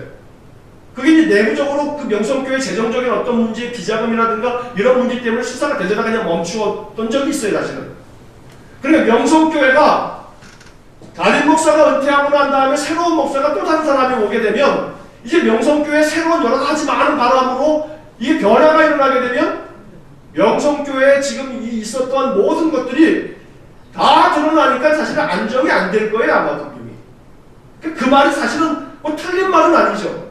[SPEAKER 1] 그게 이제 내부적으로 그 명성교회 재정적인 어떤 문제, 비자금이라든가 이런 문제 때문에 수사가 되다가 그냥 멈추었던 적이 있어요, 사실은. 그러니까 명성교회가 담임 목사가 은퇴하고 난 다음에 새로운 목사가 또 다른 사람이 오게 되면 이제 명성교회 새로운 여러 가지 많은 바람으로 이게 변화가 일어나게 되면 명성교회에 지금 있었던 모든 것들이 다 드러나니까 사실은 안정이 안 될 거예요, 아마 분명히. 그 말이 사실은 틀린 말은 아니죠.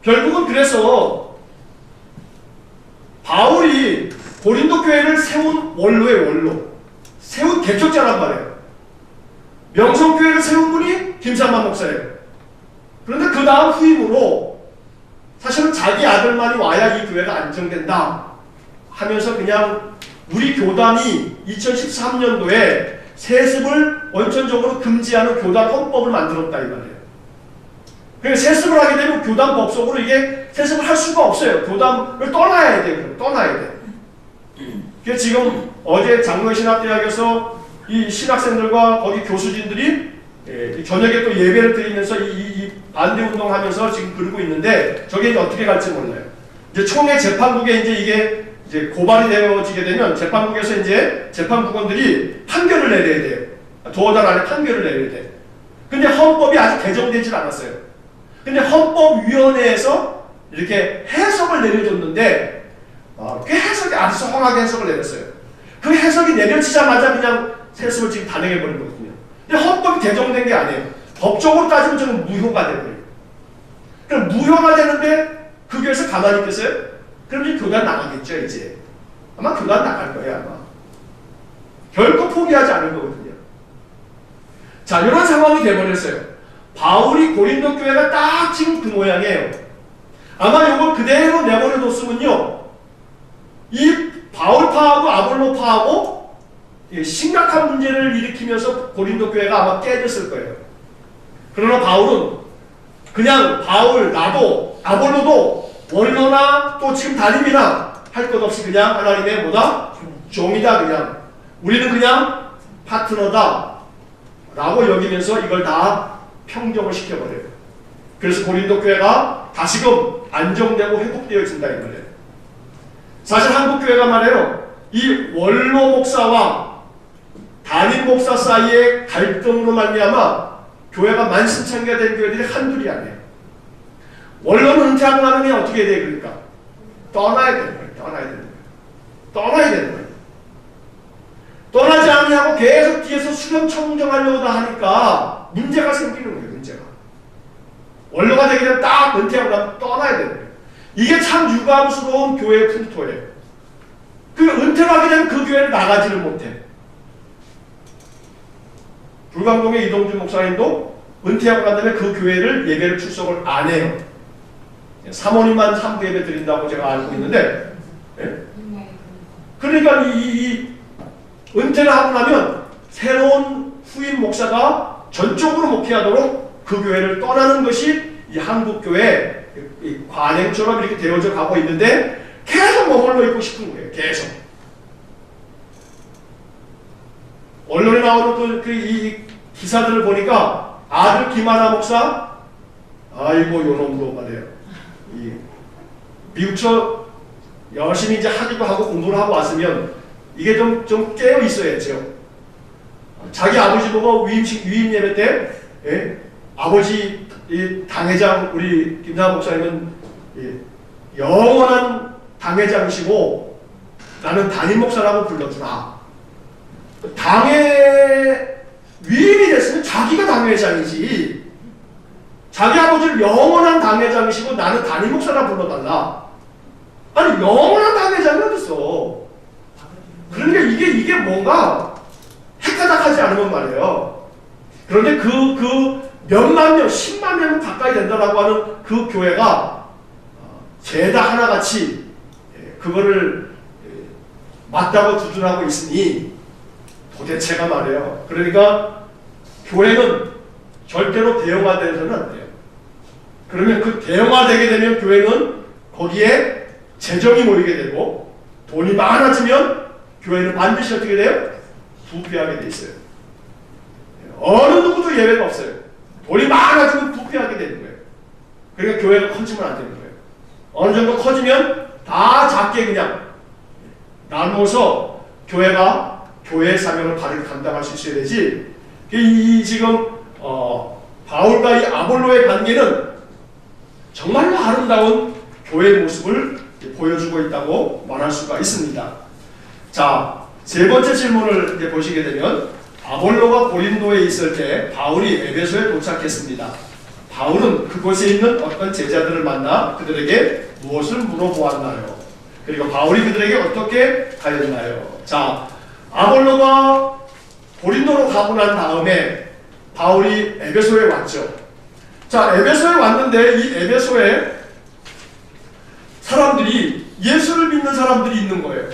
[SPEAKER 1] 결국은 그래서 바울이 고린도 교회를 세운 원로의 원로, 세운 개척자란 말이에요. 명성교회를 세운 분이 김삼하 목사예요. 그런데 그 다음 후임으로 사실은 자기 아들만이 와야 이 교회가 안정된다 하면서 그냥 우리 교단이 2013년도에 세습을 원천적으로 금지하는 교단 헌법을 만들었다 이 말이에요. 그러니까 세습을 하게 되면 교단 법속으로 이게 세습을 할 수가 없어요. 교단을 떠나야 돼요. 떠나야 돼. 그래서 지금 어제 장로신학대학에서 이 신학생들과 거기 교수진들이 저녁에 또 예배를 드리면서 이 반대 운동하면서 지금 그러고 있는데 저게 이제 어떻게 갈지 몰라요. 이제 총회 재판국에 이게 이제 고발이 되어지게 되면 재판국에서 이제 재판부관들이 판결을 내려야 돼요. 두어 달 안에 판결을 내려야 돼. 근데 헌법이 아직 개정되질 않았어요. 근데 헌법위원회에서 이렇게 해석을 내려줬는데 그 해석이 아주 험하게 해석을 내렸어요. 그 해석이 내려지자마자 그냥 세습을 지금 단행해버린 거거든요. 근데 헌법이 개정된 게 아니에요. 법적으로 따지면 저는 무효가 되버려요. 그럼 무효가 되는데 그 교회에서 가만히 있겠어요? 그럼 이제 교단 나가겠죠, 이제. 아마 교단 나갈 거예요, 아마. 결코 포기하지 않을 거거든요. 자, 이런 상황이 돼버렸어요. 바울이 고린도 교회가 딱 지금 그 모양이에요. 아마 이걸 그대로 내버려뒀으면요, 이 바울파하고 아볼로파하고 심각한 문제를 일으키면서 고린도 교회가 아마 깨졌을 거예요. 그러나 바울은 그냥 나도, 아볼로도 원로나 또 지금 담임이나 할 것 없이 그냥 하나님의 뭐다? 종이다 그냥. 우리는 그냥 파트너다 라고 여기면서 이걸 다 평정을 시켜버려요. 그래서 고린도 교회가 다시금 안정되고 회복되어진다 이 말이에요. 사실 한국 교회가 말해요. 이 원로 목사와 담임 목사 사이의 갈등으로 말미암아 교회가 만신창이가 된 교회들이 한둘이 아니에요. 원로는 은퇴하고 나면 어떻게 해야 돼? 그러니까 떠나야 되는 거예요. 떠나야 되는 거예요. 떠나지 않냐고 계속 뒤에서 수렴 청정하려고 하니까 문제가 생기는 거예요. 문제가. 원로가 되게 되면 딱 은퇴하고 나면 떠나야 되는 거예요. 이게 참 유감스러운 교회의 풍토예요. 그 은퇴를 하게 되면 그 교회를 나가지를 못해. 불광동의 이동준 목사님도 은퇴하고 난 다음에 그 교회를 예배를 출석을 안 해요. 사모님만 3부 예배 드린다고 제가 알고 있는데, 예? 그러니까 이 은퇴를 하고 나면 새로운 후임 목사가 전적으로 목회하도록 그 교회를 떠나는 것이 이 한국 교회 관행처럼 이렇게 되어져 가고 있는데 계속 머물러 있고 싶은 거예요. 계속. 언론에 나오는 이 기사들을 보니까 아들 김하나 목사, 아이고 요놈도 말이에요. 미국처 열심히 이제 하기도 하고 공부를 하고 왔으면 이게 좀 깨어 있어야죠. 자기 아버지 보고 위임 예배 때, 예? 아버지 이 당회장 우리 김사하 목사님은 영원한 당회장이시고 나는 담임 목사라고 불러주라. 당회 위임이 됐으면 자기가 당회장이지. 자기 아버지를 영원한 당회장이시고 나는 담임 목사라 불러달라. 아니 영원한 당회장이 어딨어. 그러니까 이게 뭔가 해가닥하지 않으면 말이에요. 그런데 그 몇만 명, 10만 명 가까이 된다라고 하는 그 교회가 죄다 하나같이 그거를 맞다고 두둔하고 있으니 도대체가 말이에요. 그러니까 교회는 절대로 대형화되어서는 안 돼요. 그러면 그 대형화되게 되면 교회는 거기에 재정이 모이게 되고 돈이 많아지면 교회는 반드시 어떻게 돼요? 부패하게 돼 있어요. 어느 누구도 예외가 없어요. 돈이 많아지면 부패하게 되는 거예요. 그러니까 교회가 커지면 안 되는 거예요. 어느 정도 커지면 다 작게 그냥 나누어서 교회가 교회의 사명을 바르게 감당할 수 있어야 되지. 이 지금 바울과 이 아볼로의 관계는 정말로 아름다운 교회의 모습을 보여주고 있다고 말할 수가 있습니다. 자, 세 번째 질문을 이제 보시게 되면 아볼로가 고린도에 있을 때 바울이 에베소에 도착했습니다. 바울은 그곳에 있는 어떤 제자들을 만나 그들에게 무엇을 물어보았나요? 그리고 바울이 그들에게 어떻게 하였나요? 자, 아볼로가 고린도로 가고 난 다음에 바울이 에베소에 왔죠. 자, 에베소에 왔는데 이 에베소에 사람들이 예수를 믿는 사람들이 있는 거예요.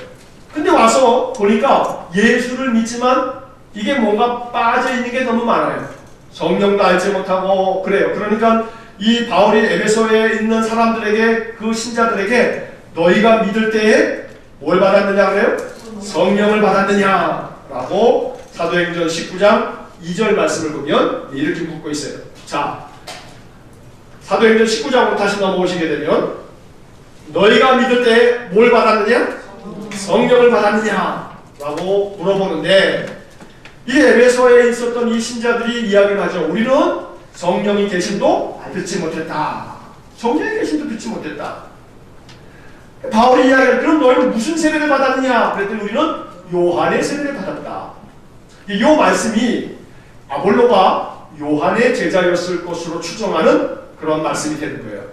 [SPEAKER 1] 근데 와서 보니까 예수를 믿지만 이게 뭔가 빠져 있는 게 너무 많아요. 성령도 알지 못하고 그래요. 그러니까 이 바울이 에베소에 있는 사람들에게, 그 신자들에게 너희가 믿을 때에 뭘 받았느냐 그래요? 성령을 받았느냐라고 사도행전 19장 2절 말씀을 보면 이렇게 묻고 있어요. 자, 사도행전 19장으로 다시 넘어오시게 되면 너희가 믿을 때에 뭘 받았느냐? 성령을 받았느냐라고 물어보는데, 이 에베소에 있었던 이 신자들이 이야기를 하죠. 우리는 성령이 계심도 듣지 못했다. 성령이 계심도 듣지 못했다. 바울이 이야기를, 그럼 너희는 무슨 세례를 받았느냐? 그랬더니 우리는 요한의 세례를 받았다. 이 말씀이 아볼로가 요한의 제자였을 것으로 추정하는 그런 말씀이 되는 거예요.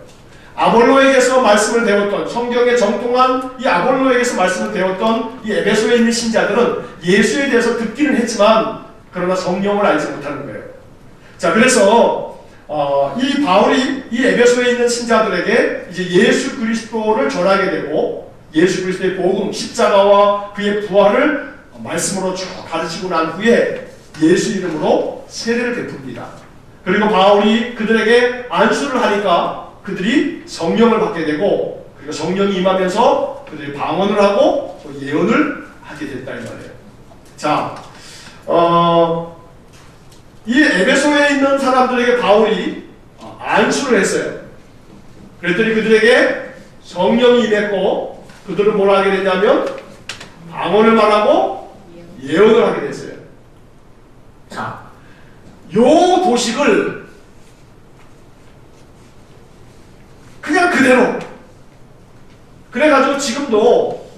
[SPEAKER 1] 아볼로에게서 말씀을 배웠던, 성경에 정통한 이 아볼로에게서 말씀을 배웠던 이 에베소에 있는 신자들은 예수에 대해서 듣기는 했지만 그러나 성령을 알지 못하는 거예요. 자, 그래서 이 바울이 이 에베소에 있는 신자들에게 이제 예수 그리스도를 전하게 되고, 예수 그리스도의 복음, 십자가와 그의 부활을 말씀으로 쭉 가르치고 난 후에 예수 이름으로 세례를 베풉니다. 그리고 바울이 그들에게 안수를 하니까 그들이 성령을 받게 되고, 그리고 성령이 임하면서 그들이 방언을 하고 또 예언을 하게 됐다 이 말이에요. 자, 이 에베소에 있는 사람들에게 바울이 안수를 했어요. 그랬더니 그들에게 성령이 임했고, 그들은 뭘 하게 됐냐면 방언을 말하고 예언을 하게 됐어요. 자, 요 도식을 그냥 그대로, 그래가지고 지금도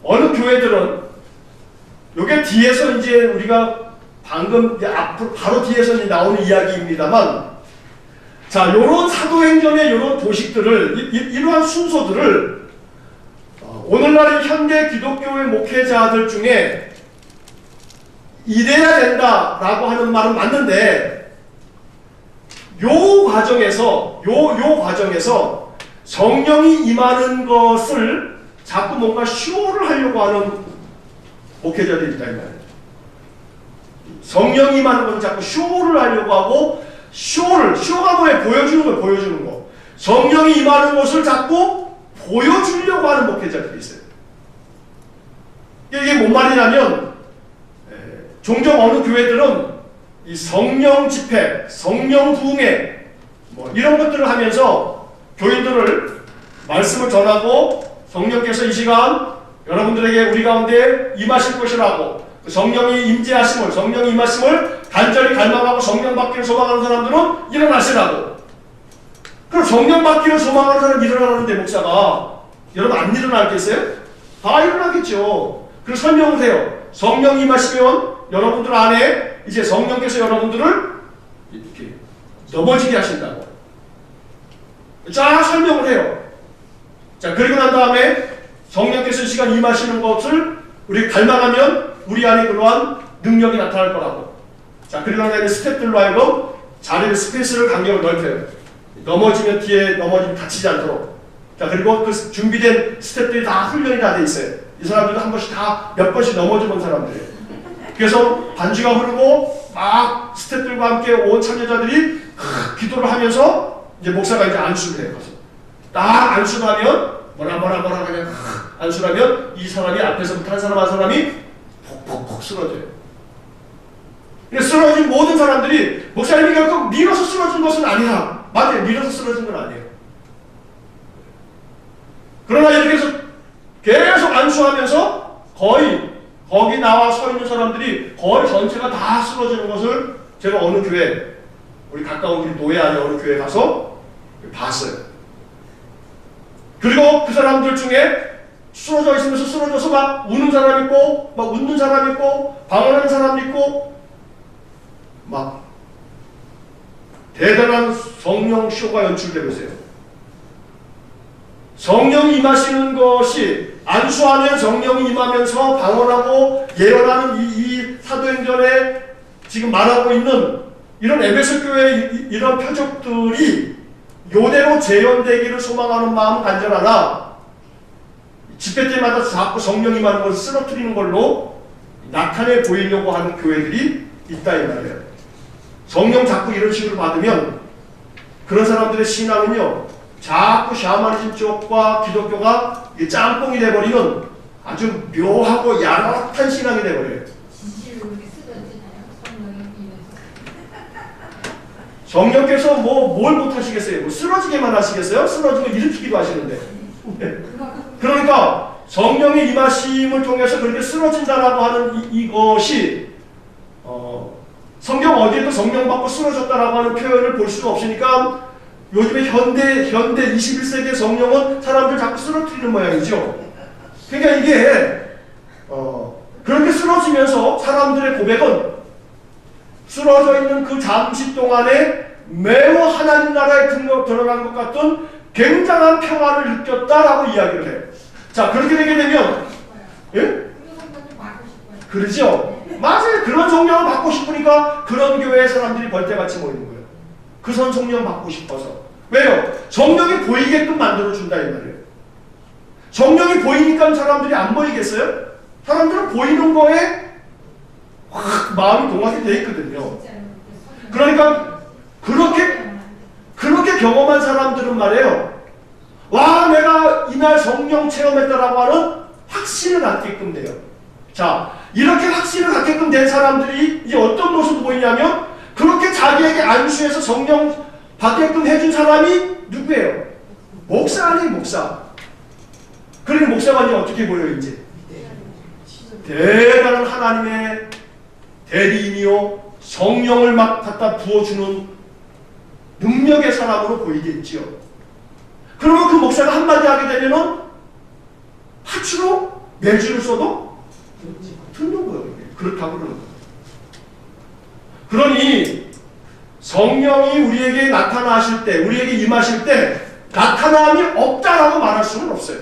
[SPEAKER 1] 어느 교회들은, 요게 뒤에서 이제 우리가 방금 앞으로 바로 뒤에서 나오는 이야기입니다만, 자, 요런 사도행전의 요런 도식들을, 이러한 순서들을 오늘날 현대 기독교의 목회자들 중에 이래야 된다라고 하는 말은 맞는데, 요 과정에서 성령이 임하는 것을 자꾸 뭔가 쇼를 하려고 하는 목회자들이 있다 이 말이에요. 성령이 임하는 것을 자꾸 쇼를 하려고 하고, 쇼가 뭐예요? 보여주는 거. 성령이 임하는 것을 자꾸 보여주려고 하는 목회자들이 있어요. 이게 뭔 말이냐면, 종종 어느 교회들은 이 성령 집회, 성령 부흥회 뭐 이런 것들을 하면서 교인들을 말씀을 전하고, 성령께서 이 시간 여러분들에게 우리 가운데 임하실 것이라고, 성령이 임재하심을, 성령이 임하심을 간절히 갈망하고 성령 받기를 소망하는 사람들은 일어나시라고. 그럼 성령 받기를 소망하는 사람이 일어나는데 목사가, 여러분 안 일어나겠어요? 다 일어나겠죠. 그래서 설명을 해요. 성령이 임하시면 여러분들 안에 이제 성령께서 여러분들을 이렇게 넘어지게 하신다고. 쫙 설명을 해요. 자, 그리고 난 다음에 성령께서 이 시간 임하시는 것을 우리 갈망하면 우리 안에 그러한 능력이 나타날 거라고. 자, 그리고 난 다음에 스텝들로 하여금 자리를, 스페이스를, 간격을 넓혀요. 넘어지면 뒤에 넘어지면 다치지 않도록. 자, 그리고 그 준비된 스텝들이 다 훈련이 다 돼 있어요. 이 사람들도 한 번씩 다 몇 번씩 넘어져 본 사람들이에요. 그래서 반주가 흐르고 막 스태프들과 함께 온 참여자들이 기도를 하면서 이제 목사가 이제 안수를 해요. 딱 안수를 하면 뭐라 그냥 안수를 하면 이 사람이 앞에서부터 한 사람 한 사람이 폭 쓰러져요. 쓰러진 모든 사람들이 목사님이 결국 밀어서 쓰러진 것은 아니야. 맞아요. 밀어서 쓰러진 건 아니에요. 그러나 이렇게 해서 계속 안수하면서 거의 거기 나와 서 있는 사람들이 거의 전체가 다 쓰러지는 것을 제가 어느 교회, 우리 가까운 우리 노예 안에 어느 교회 가서 봤어요. 그리고 그 사람들 중에 쓰러져 있으면서 쓰러져서 막 우는 사람 있고, 막 웃는 사람 있고, 방언하는 사람 있고, 막 대단한 성령 쇼가 연출되고 있어요. 성령이 임하시는 것이, 안수하면 성령이 임하면서 방언하고 예언하는 이 사도행전에 지금 말하고 있는 이런 에베소 교회의 이런 표적들이 요대로 재현되기를 소망하는 마음 간절하나, 집회 때마다 자꾸 성령 임하는 것을 쓰러뜨리는 걸로 나타내 보이려고 하는 교회들이 있다 이 말이에요. 성령 자꾸 이런 식으로 받으면 그런 사람들의 신앙은요, 자꾸 샤머니즘 쪽과 기독교가 짬뽕이 돼버리는 아주 묘하고 야릇한 신앙이 돼버려요. 성령께서 뭘 못하시겠어요? 뭐 쓰러지게만 하시겠어요? 쓰러지면 일으키기도 하시는데. 그러니까 성령의 임하심을 통해서 그렇게 쓰러진다라고 하는 이것이 성경 어디에도 성령 받고 쓰러졌다라고 하는 표현을 볼 수가 없으니까 요즘에 현대 21세기의 성령은 사람들 자꾸 쓰러뜨리는 모양이죠. 그러니까 이게 그렇게 쓰러지면서 사람들의 고백은 쓰러져 있는 그 잠시 동안에 매우 하나님 나라에 들어간 것 같은 굉장한 평화를 느꼈다라고 이야기를 해요. 자, 그렇게 되게 되면, 예? 그러죠? 맞아요. 그런 성령을 받고 싶으니까 그런 교회에 사람들이 벌떼같이 모이는 거예요. 그 성령 받고 싶어서. 왜요? 성령이 보이게끔 만들어준다 이 말이에요. 성령이 보이니까 사람들이 안 보이겠어요? 사람들은 보이는 거에 확 마음이 동하게 돼 있거든요. 그러니까 그렇게 경험한 사람들은 말이에요. 와, 내가 이날 성령 체험했다라고 하는 확신을 갖게끔 돼요. 자, 이렇게 확신을 갖게끔 된 사람들이 이제 어떤 모습을 보이냐면 그렇게 자기에게 안수해서 성령 받게끔 해준 사람이 누구예요? 목사 아니에요, 목사. 그러니 목사가 이제 어떻게 보여요, 이제? 대단한 하나님의 대리인이요, 성령을 막 갖다 부어주는 능력의 사람으로 보이겠지요. 그러면 그 목사가 한마디 하게 되면은 파츠로 매주를 써도 듣는 거예요. 그렇다고 그러는 거예요. 그러니 성령이 우리에게 나타나실 때, 우리에게 임하실 때 나타남이 없다라고 말할 수는 없어요.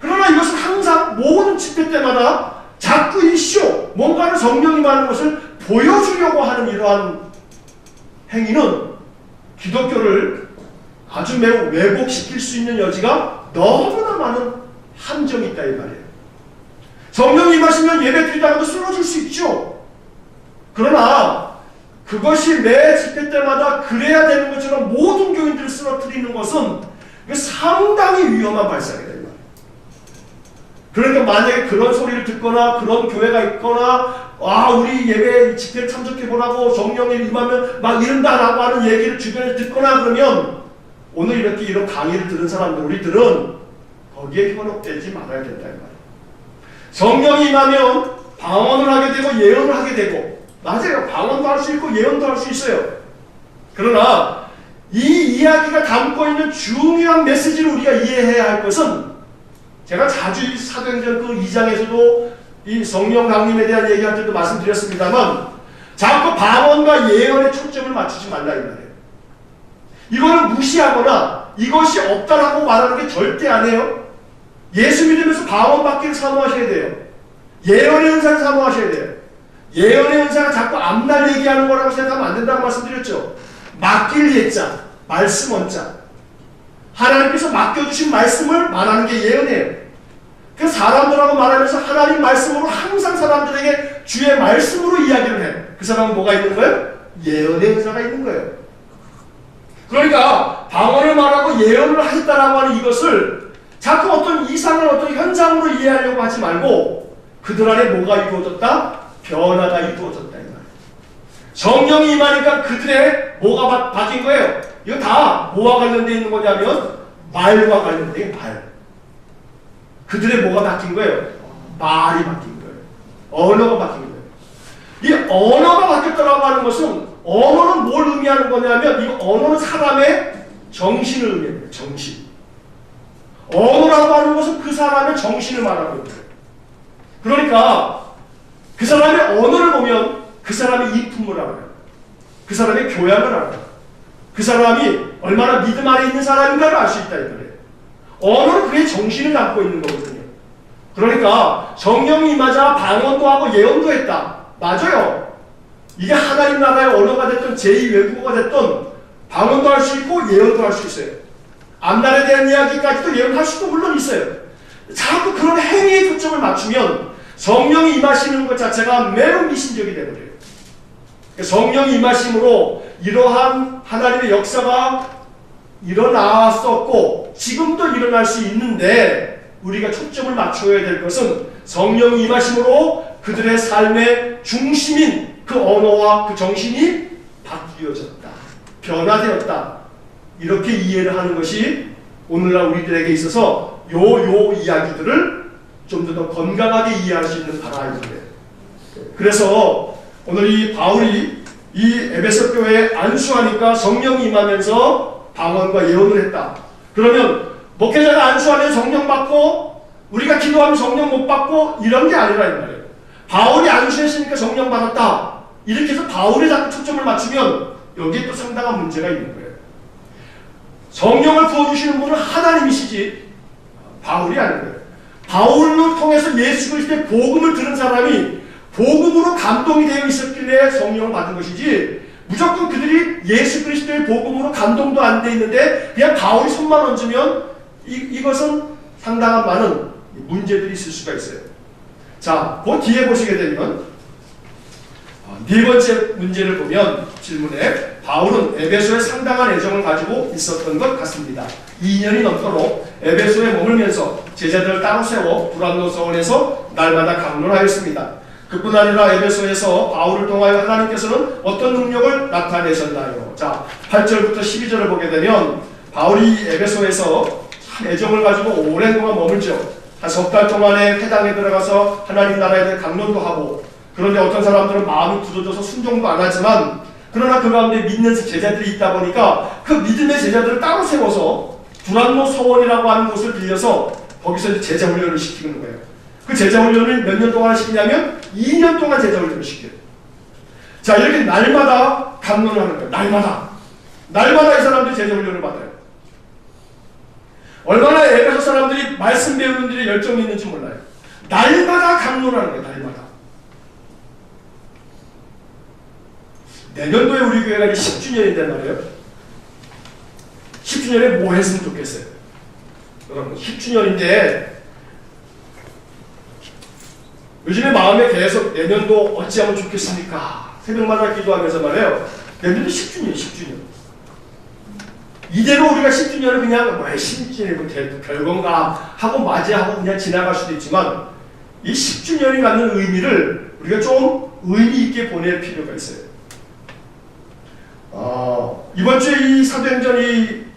[SPEAKER 1] 그러나 이것은 항상 모든 집회 때마다 자꾸 이슈, 뭔가를 성령이 임하는 것을 보여주려고 하는 이러한 행위는 기독교를 아주 매우 왜곡시킬 수 있는 여지가 너무나 많은 함정이 있다 이 말이에요. 성령이 임하시면 예배 드리다가도 쓰러질 수 있죠. 그러나 그것이 매 집회 때마다 그래야 되는 것처럼 모든 교인들을 쓰러뜨리는 것은 상당히 위험한 발상이다 이 말이에요. 그러니까 만약에 그런 소리를 듣거나 그런 교회가 있거나 우리 예배 집회에 참석해보라고 성령이 임하면 막 이른다라고 하는 얘기를 주변에서 듣거나 그러면 오늘 이렇게 이런 강의를 들은 사람들, 우리들은 거기에 현혹되지 말아야 된다 이 말이에요. 성령이 임하면 방언을 하게 되고 예언을 하게 되고, 맞아요. 방언도 할 수 있고 예언도 할 수 있어요. 그러나 이 이야기가 담고 있는 중요한 메시지를 우리가 이해해야 할 것은, 제가 자주 이 사도행전 그 2장에서도 이 성령 강림에 대한 얘기할 때도 말씀드렸습니다만, 자꾸 방언과 예언에 초점을 맞추지 말라 이 말이에요. 이거는 무시하거나 이것이 없다라고 말하는 게 절대 아니에요. 예수 믿으면서 방언 받기를 사모하셔야 돼요. 예언의 은사를 사모하셔야 돼요. 예언의 은사가 자꾸 앞날 얘기하는 거라고 생각하면 안 된다고 말씀드렸죠. 맡길 예자, 말씀 원자. 하나님께서 맡겨주신 말씀을 말하는 게 예언이에요. 그래서 사람들하고 말하면서 하나님 말씀으로 항상 사람들에게 주의 말씀으로 이야기를 해. 그 사람은 뭐가 있는 거예요? 예언의 은사가 있는 거예요. 그러니까 방언을 말하고 예언을 하셨다라고 하는 이것을 자꾸 어떤 이상한 어떤 현상으로 이해하려고 하지 말고 그들 안에 뭐가 이루어졌다? 변화가 이루어졌다 이 말이에요. 성령이 임하니까 그들의 뭐가 바뀐 거예요? 이거 다 뭐와 관련되어 있는 거냐면 말과 관련된 말. 그들의 뭐가 바뀐 거예요? 말이 바뀐 거예요. 언어가 바뀐 거예요. 이 언어가 바뀌었다고 하는 것은, 언어는 뭘 의미하는 거냐면, 이 언어는 사람의 정신을 의미합니다. 정신. 언어라고 하는 것은 그 사람의 정신을 말하고 있는 거예요. 그러니까 그 사람의 언어를 보면 그 사람의 인품을 알아요. 그 사람의 교양을 알아요. 그 사람이 얼마나 믿음 안에 있는 사람인가를 알 수 있다 이거예요. 언어는 그의 정신을 담고 있는 거거든요. 그러니까 성령이 임하자 방언도 하고 예언도 했다. 맞아요. 이게 하나님 나라의 언어가 됐든 제2 외국어가 됐든 방언도 할 수 있고 예언도 할 수 있어요. 앞날에 대한 이야기까지도 예언할 수도 물론 있어요. 자꾸 그런 행위에 초점을 맞추면 성령이 임하시는 것 자체가 매우 미신적이 되버려요. 성령이 임하심으로 이러한 하나님의 역사가 일어났었고 지금도 일어날 수 있는데, 우리가 초점을 맞춰야 될 것은 성령이 임하심으로 그들의 삶의 중심인 그 언어와 그 정신이 바뀌어졌다, 변화되었다, 이렇게 이해를 하는 것이 오늘날 우리들에게 있어서 요 이야기들을 좀 더 건강하게 이해할 수 있는 바람인데, 그래서 오늘 이 바울이 이 에베소 교회에 안수하니까 성령이 임하면서 방언과 예언을 했다. 그러면 목회자가 안수하면 성령 받고 우리가 기도하면 성령 못 받고 이런 게 아니라 이 말이에요. 바울이 안수했으니까 성령 받았다, 이렇게 해서 바울에 자꾸 초점을 맞추면 여기에 또 상당한 문제가 있는 거예요. 성령을 부어주시는 분은 하나님이시지 바울이 아닌 거예요. 바울로 통해서 예수 그리스도의 복음을 들은 사람이 복음으로 감동이 되어 있었길래 성령을 받은 것이지, 무조건 그들이 예수 그리스도의 복음으로 감동도 안 돼 있는데 그냥 바울이 손만 얹으면 이것은 상당한 많은 문제들이 있을 수가 있어요. 자, 그 뒤에 보시게 되면 네 번째 문제를 보면 질문에 바울은 에베소에 상당한 애정을 가지고 있었던 것 같습니다. 2년이 넘도록 에베소에 머물면서 제자들을 따로 세워 두란노 서원에서 날마다 강론하였습니다. 그뿐 아니라 에베소에서 바울을 통하여 하나님께서는 어떤 능력을 나타내셨나요? 자, 8절부터 12절을 보게 되면 바울이 에베소에서 참 애정을 가지고 오랜 동안 머물죠. 한 석 달 동안에 회당에 들어가서 하나님 나라에 대해 강론도 하고, 그런데 어떤 사람들은 마음이 굳어져서 순종도 안 하지만, 그러나 그 가운데 믿는 제자들이 있다 보니까 그 믿음의 제자들을 따로 세워서 두란노 서원이라고 하는 곳을 빌려서 거기서 이제 제자 훈련을 시키는 거예요. 그 제자 훈련을 몇 년 동안 시키냐면 2년 동안 제자 훈련을 시켜요. 자, 이렇게 날마다 강론을 하는 거예요. 날마다 이 사람들이 제자 훈련을 받아요. 얼마나 에베소 사람들이 말씀 배우는 일에 열정이 있는지 몰라요. 날마다 강론하는 거예요. 날마다. 내년도에 우리 교회가 이제 10주년인데 말이에요. 10주년에 뭐 했으면 좋겠어요? 여러분, 10주년인데 요즘에 마음에 계속 내년도 어찌하면 좋겠습니까? 새벽마다 기도하면서 말해요. 내년도 10주년. 이대로 우리가 10주년을 그냥 뭐 10주년이고 별건가 하고 맞이하고 그냥 지나갈 수도 있지만, 이 10주년이 갖는 의미를 우리가 좀 의미 있게 보낼 필요가 있어요. 이번 주에 이 사도행전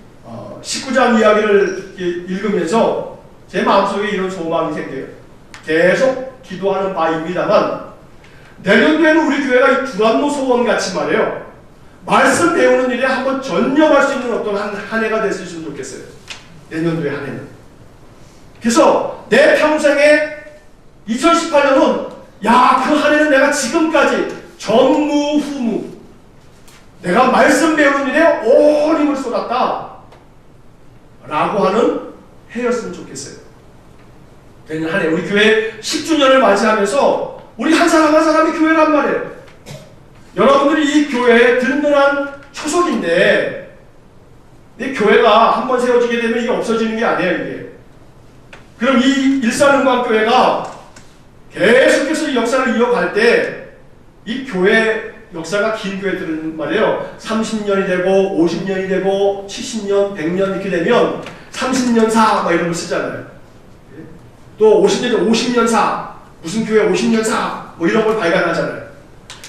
[SPEAKER 1] 19장 이야기를 읽으면서 제 마음속에 이런 소망이 생겨요. 계속 기도하는 바입니다만, 내년도에는 우리 교회가 이 두란노 소원 같이 말이에요. 말씀 배우는 일에 한번 전념할 수 있는 어떤 한 해가 될 수 있으면 좋겠어요. 내년도에 한 해는. 그래서 내 평생에 2018년은 그 한 해는 내가 지금까지 전무후무 내가 말씀 배우는 일에 온 힘을 쏟았다 라고 하는 해였으면 좋겠어요. 내년 한 해 우리 교회 10주년을 맞이하면서 우리 한 사람 한 사람이 교회란 말이에요. 여러분들이 이 교회의 든든한 초석인데, 이 교회가 한번 세워지게 되면 이게 없어지는 게 아니에요. 이게. 그럼 이 일산은광교회가 계속해서 이 역사를 이어갈 때 이 교회 역사가 긴 교회들은 말이에요. 30년이 되고 50년이 되고 70년, 100년 이렇게 되면 30년사 막 이런 거 쓰잖아요. 또 50년, 50년사, 무슨 교회 50년사 뭐 이런 걸 발간하잖아요.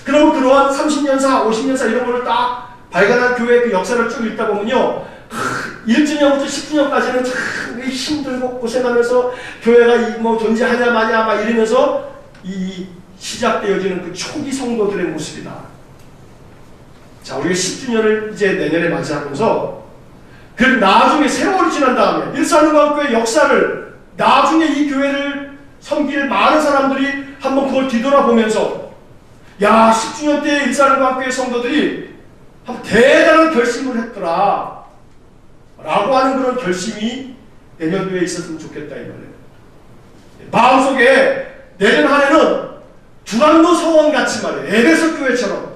[SPEAKER 1] 그럼 그러한 30년사, 50년사 이런 거를 딱 발간한 교회의 그 역사를 쭉 읽다 보면요. 1주년부터 10주년까지는 참 힘들고 고생하면서 교회가 뭐 존재하냐 마냐 막 이러면서 이 시작되어지는 그 초기 성도들의 모습이다. 자, 우리가 10주년을 이제 내년에 맞이하면서 그 나중에 세월이 지난 다음에 일산은광교회 역사를 나중에 이 교회를 섬길 많은 사람들이 한번 그걸 뒤돌아보면서 10주년 때 일산은광교회 성도들이 대단한 결심을 했더라 라고 하는 그런 결심이 내년도에 있었으면 좋겠다 이 말이에요. 마음속에 내년 한 해는 두란노 서원 같이 말이에요. 에베소 교회처럼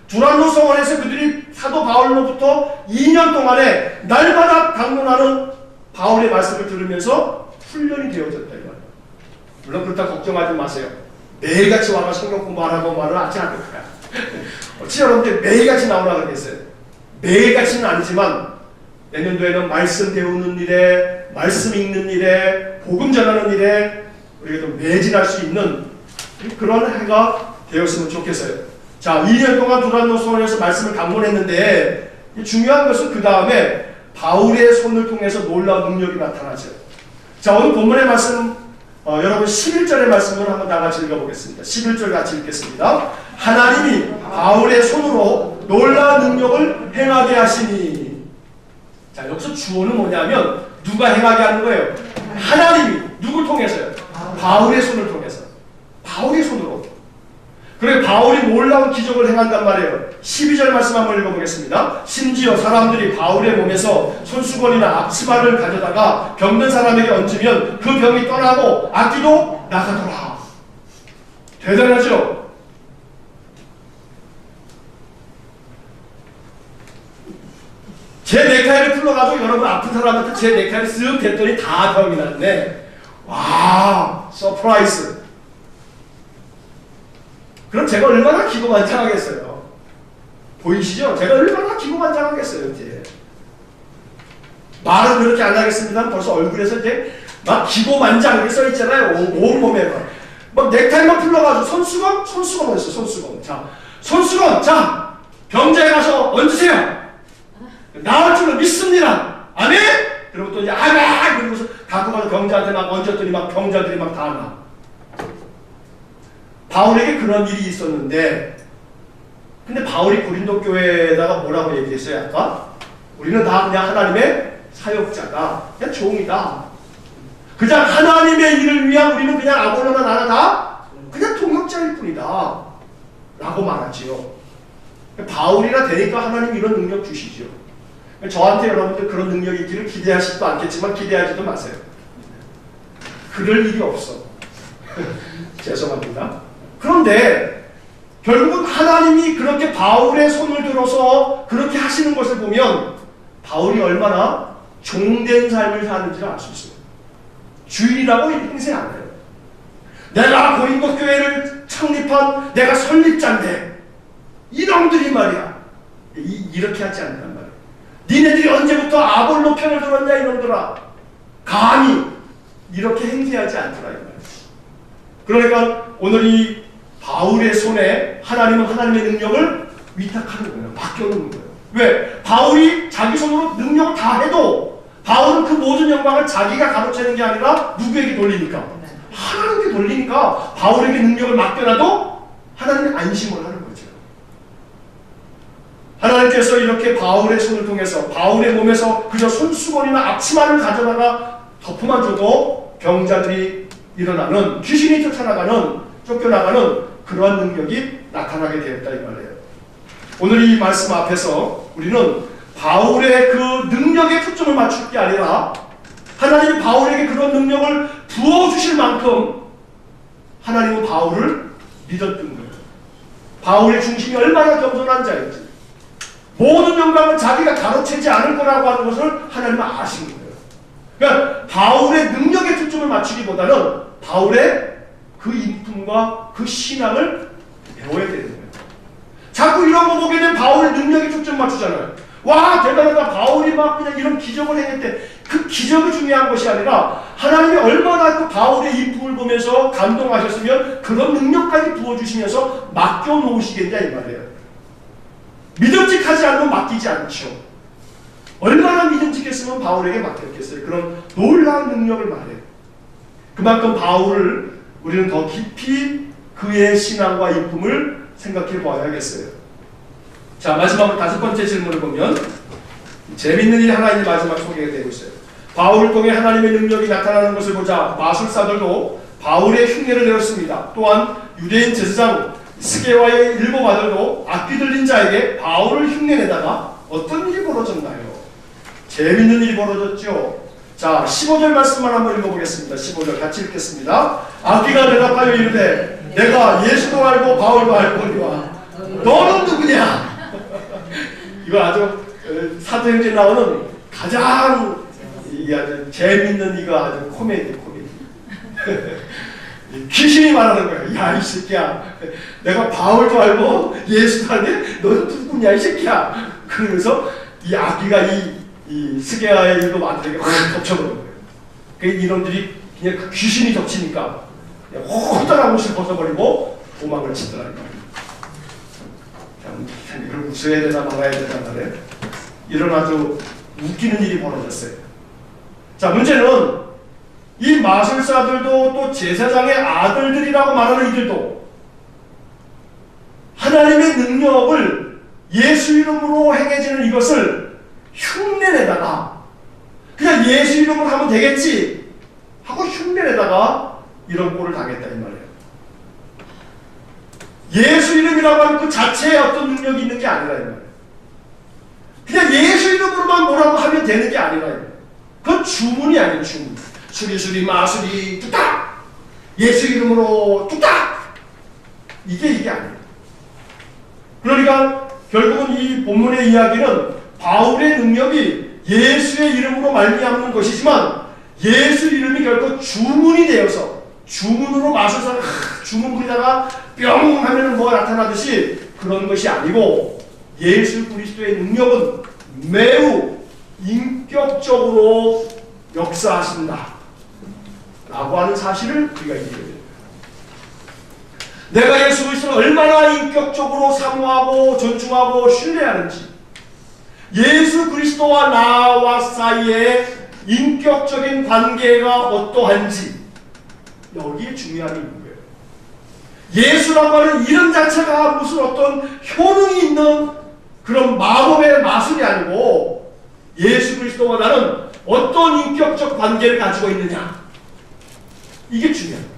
[SPEAKER 1] 두란노 서원에서 그들이 사도 바울로부터 2년 동안에 날마다 강론하는 바울의 말씀을 들으면서 훈련이 되어졌다 이 말이에요. 물론 그렇다고 걱정하지 마세요. 매일같이 와서 성경 공부하라고 말을 하지 않을 거야. 여러분들 매일같이 나오라 그러겠어요. 매일같이는 아니지만 내년도에는 말씀 배우는 일에, 말씀 읽는 일에, 복음 전하는 일에 우리가 좀 매진할 수 있는 그런 해가 되었으면 좋겠어요. 자, 2년 동안 두란노 소원에서 말씀을 강론했는데 중요한 것은 그 다음에 바울의 손을 통해서 놀라운 능력이 나타나죠. 자, 오늘 본문의 말씀 여러분 11절의 말씀을 한번 다 같이 읽어보겠습니다. 11절 같이 읽겠습니다. 하나님이 바울의 손으로 놀라운 능력을 행하게 하시니. 자, 여기서 주어는 뭐냐면 누가 행하게 하는 거예요? 하나님이. 누굴 통해서요? 바울의 손을 통해서. 바울의 손으로. 그래 바울이 놀라운 기적을 행한단 말이에요. 12절 말씀 한번 읽어보겠습니다. 심지어 사람들이 바울의 몸에서 손수건이나 앞치마를 가져다가 병든 사람에게 얹으면 그 병이 떠나고 악기도 나가더라. 대단하죠? 제 넥타이를 풀러가지고 여러분 아픈 사람한테 제 넥타이를 쓱 댔더니 다 병이 났네. 와, 서프라이즈. 그럼 제가 얼마나 기고만장하겠어요? 보이시죠? 제가 얼마나 기고만장하겠어요, 이제. 말은 그렇게 안 하겠습니다. 벌써 얼굴에서 이제 막 기고만장 이렇게 써있잖아요. 온몸에 막 넥타이만 풀러가지고 손수건? 손수건 어딨어, 손수건. 자, 손수건! 자! 병자에 가서 얹으세요! 나올 줄로 믿습니다! 아멘? 그리고 또 이제 아멘! 그러고서 갖고 가서 병자한테 막 얹었더니 막 병자들이 막 다 나. 바울에게 그런 일이 있었는데, 근데 바울이 고린도 교회에다가 뭐라고 얘기했어요? 아까? 우리는 다 그냥 하나님의 사역자다. 그냥 종이다. 그냥 하나님의 일을 위한 우리는 그냥 아볼로나 나나 다 그냥 동역자일 뿐이다. 라고 말하지요. 바울이나 되니까 하나님 이런 능력 주시죠. 저한테 여러분들 그런 능력이 있기를 기대하시지도 않겠지만 기대하지도 마세요. 그럴 일이 없어. 죄송합니다. 그런데 결국은 하나님이 그렇게 바울의 손을 들어서 그렇게 하시는 것을 보면 바울이 얼마나 종된 삶을 사는지를 알 수 있어요. 주인이라고 행세 안 해요. 내가 고린도 교회를 창립한 내가 설립자인데 이놈들이 말이야. 이렇게 하지 않는단 말이야. 니네들이 언제부터 아볼로 편을 들었냐 이놈들아. 감히 이렇게 행세하지 않더라 이 말이야. 그러니까 오늘 이 바울의 손에 하나님은 하나님의 능력을 위탁하는 거예요. 맡겨놓는 거예요. 왜? 바울이 자기 손으로 능력을 다 해도 바울은 그 모든 영광을 자기가 가로채는 게 아니라 누구에게 돌리니까? 하나님께 돌리니까 바울에게 능력을 맡겨놔도 하나님이 안심을 하는 거죠. 하나님께서 이렇게 바울의 손을 통해서 바울의 몸에서 그저 손수건이나 앞치마를 가져다가 덮어만 줘도 병자들이 일어나는, 귀신이 쫓겨나가는 그러한 능력이 나타나게 되었다 이 말이에요. 오늘 이 말씀 앞에서 우리는 바울의 그 능력에 초점을 맞출 게 아니라 하나님이 바울에게 그런 능력을 부어주실 만큼 하나님은 바울을 믿었던 거예요. 바울의 중심이 얼마나 겸손한 자인지, 모든 영광을 자기가 가로채지 않을 거라고 하는 것을 하나님은 아신 거예요. 그러니까 바울의 능력에 초점을 맞추기보다는 바울의 그 인품과 그 신앙을 배워야 되는 거예요. 자꾸 이런 거 보게 되면 바울의 능력에 초점 맞추잖아요. 와 대단하다, 바울이 막 그냥 이런 기적을 행했대. 그 기적이 중요한 것이 아니라 하나님이 얼마나 그 바울의 인품을 보면서 감동하셨으면 그런 능력까지 부어주시면서 맡겨놓으시겠냐 이 말이에요. 믿음직하지 않으면 맡기지 않죠. 얼마나 믿음직했으면 바울에게 맡겼겠어요. 그런 놀라운 능력을 말해요. 그만큼 바울을 우리는 더 깊이 그의 신앙과 인품을 생각해 봐야겠어요. 자, 마지막으로 5번째 질문을 보면 재밌는 일이 하나 있는 마지막 소개가 되고 있어요. 바울을 통해 하나님의 능력이 나타나는 것을 보자 마술사들도 바울의 흉내를 내었습니다. 또한 유대인 제사장 스게와의 일곱 아들도 악귀 들린 자에게 바울을 흉내내다가 어떤 일이 벌어졌나요? 재밌는 일이 벌어졌죠. 자, 15절 말씀만 한번 읽어보겠습니다. 15절 같이 읽겠습니다. 악귀가 대답하여 이르되 내가 예수도 알고 바울도 알거니와 너는 누구냐? 이거 아주 사도행전에 나오는 가장 이게 아주 재밌는 이거 아주 코미디. 귀신이 말하는 거예요. 야, 이 새끼야. 내가 바울도 알고 예수도 알는데 너는 누구냐, 이 새끼야. 그러면서 이 악기가 이 스게아의 일곱 아들에게 확 덮쳐버린 거예요. 그러니까 이놈들이 그냥 그 귀신이 덮치니까 그냥 호들한 옷을 벗어버리고 도망을 치더라니까요. 참 이걸 웃어야 되나 말아야 되나 말에 이런 아주 웃기는 일이 벌어졌어요. 자, 문제는 이 마술사들도 또 제사장의 아들들이라고 말하는 이들도 하나님의 능력을 예수 이름으로 행해지는 이것을 흉내내다가 그냥 예수 이름으로 하면 되겠지 하고 흉내내다가 이런 꼴을 당했다 이 말이에요. 예수 이름이라고 하는 그 자체에 어떤 능력이 있는 게 아니라 이 말이에요. 그냥 예수 이름으로만 뭐라고 하면 되는 게 아니라 이 말이에요. 그건 주문이 아니에요. 주문. 수리수리 마수리 뚝딱 예수 이름으로 뚝딱 이게 아니에요. 그러니까 결국은 이 본문의 이야기는 바울의 능력이 예수의 이름으로 말미암는 것이지만 예수 이름이 결코 주문이 되어서 주문으로 마술사가 주문 부리다가 뿅 하면 뭐가 나타나듯이 그런 것이 아니고 예수 그리스도의 능력은 매우 인격적으로 역사하신다 라고 하는 사실을 우리가 이해해야 됩니다. 내가 예수 그리스도를 얼마나 인격적으로 사모하고 존중하고 신뢰하는지 예수 그리스도와 나와 사이에 인격적인 관계가 어떠한지 여기에 중요함이 있는 거예요. 예수라고 하는 이름 자체가 무슨 어떤 효능이 있는 그런 마법의 마술이 아니고 예수 그리스도와 나는 어떤 인격적 관계를 가지고 있느냐 이게 중요해요.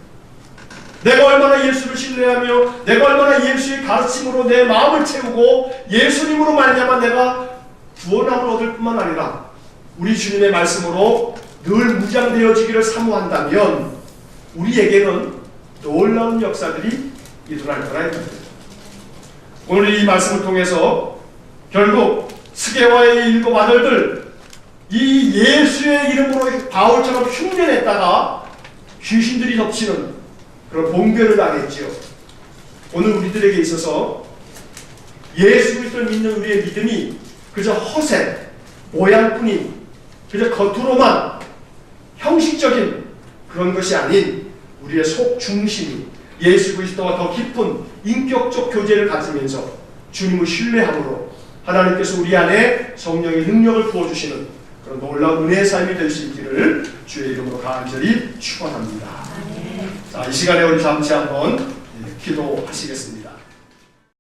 [SPEAKER 1] 내가 얼마나 예수를 신뢰하며 내가 얼마나 예수의 가르침으로 내 마음을 채우고 예수님으로 말미암아 내가 구원함을 얻을 뿐만 아니라 우리 주님의 말씀으로 늘 무장되어지기를 사모한다면 우리에게는 놀라운 역사들이 일어날 거라 했습니다. 오늘 이 말씀을 통해서 결국 스게와의 일곱 아들들 이 예수의 이름으로 바울처럼 흉내냈다가 귀신들이 덮치는 그런 봉변을 당했지요. 오늘 우리들에게 있어서 예수 그리스도를 믿는 우리의 믿음이 그저 허세, 모양뿐인 그저 겉으로만 형식적인 그런 것이 아닌 우리의 속 중심이 예수 그리스도와 더 깊은 인격적 교제를 가지면서 주님을 신뢰함으로 하나님께서 우리 안에 성령의 능력을 부어주시는 그런 놀라운 은혜의 삶이 될 수 있기를 주의 이름으로 간절히 축원합니다. 자, 이 시간에 우리 잠시 한번 기도하시겠습니다.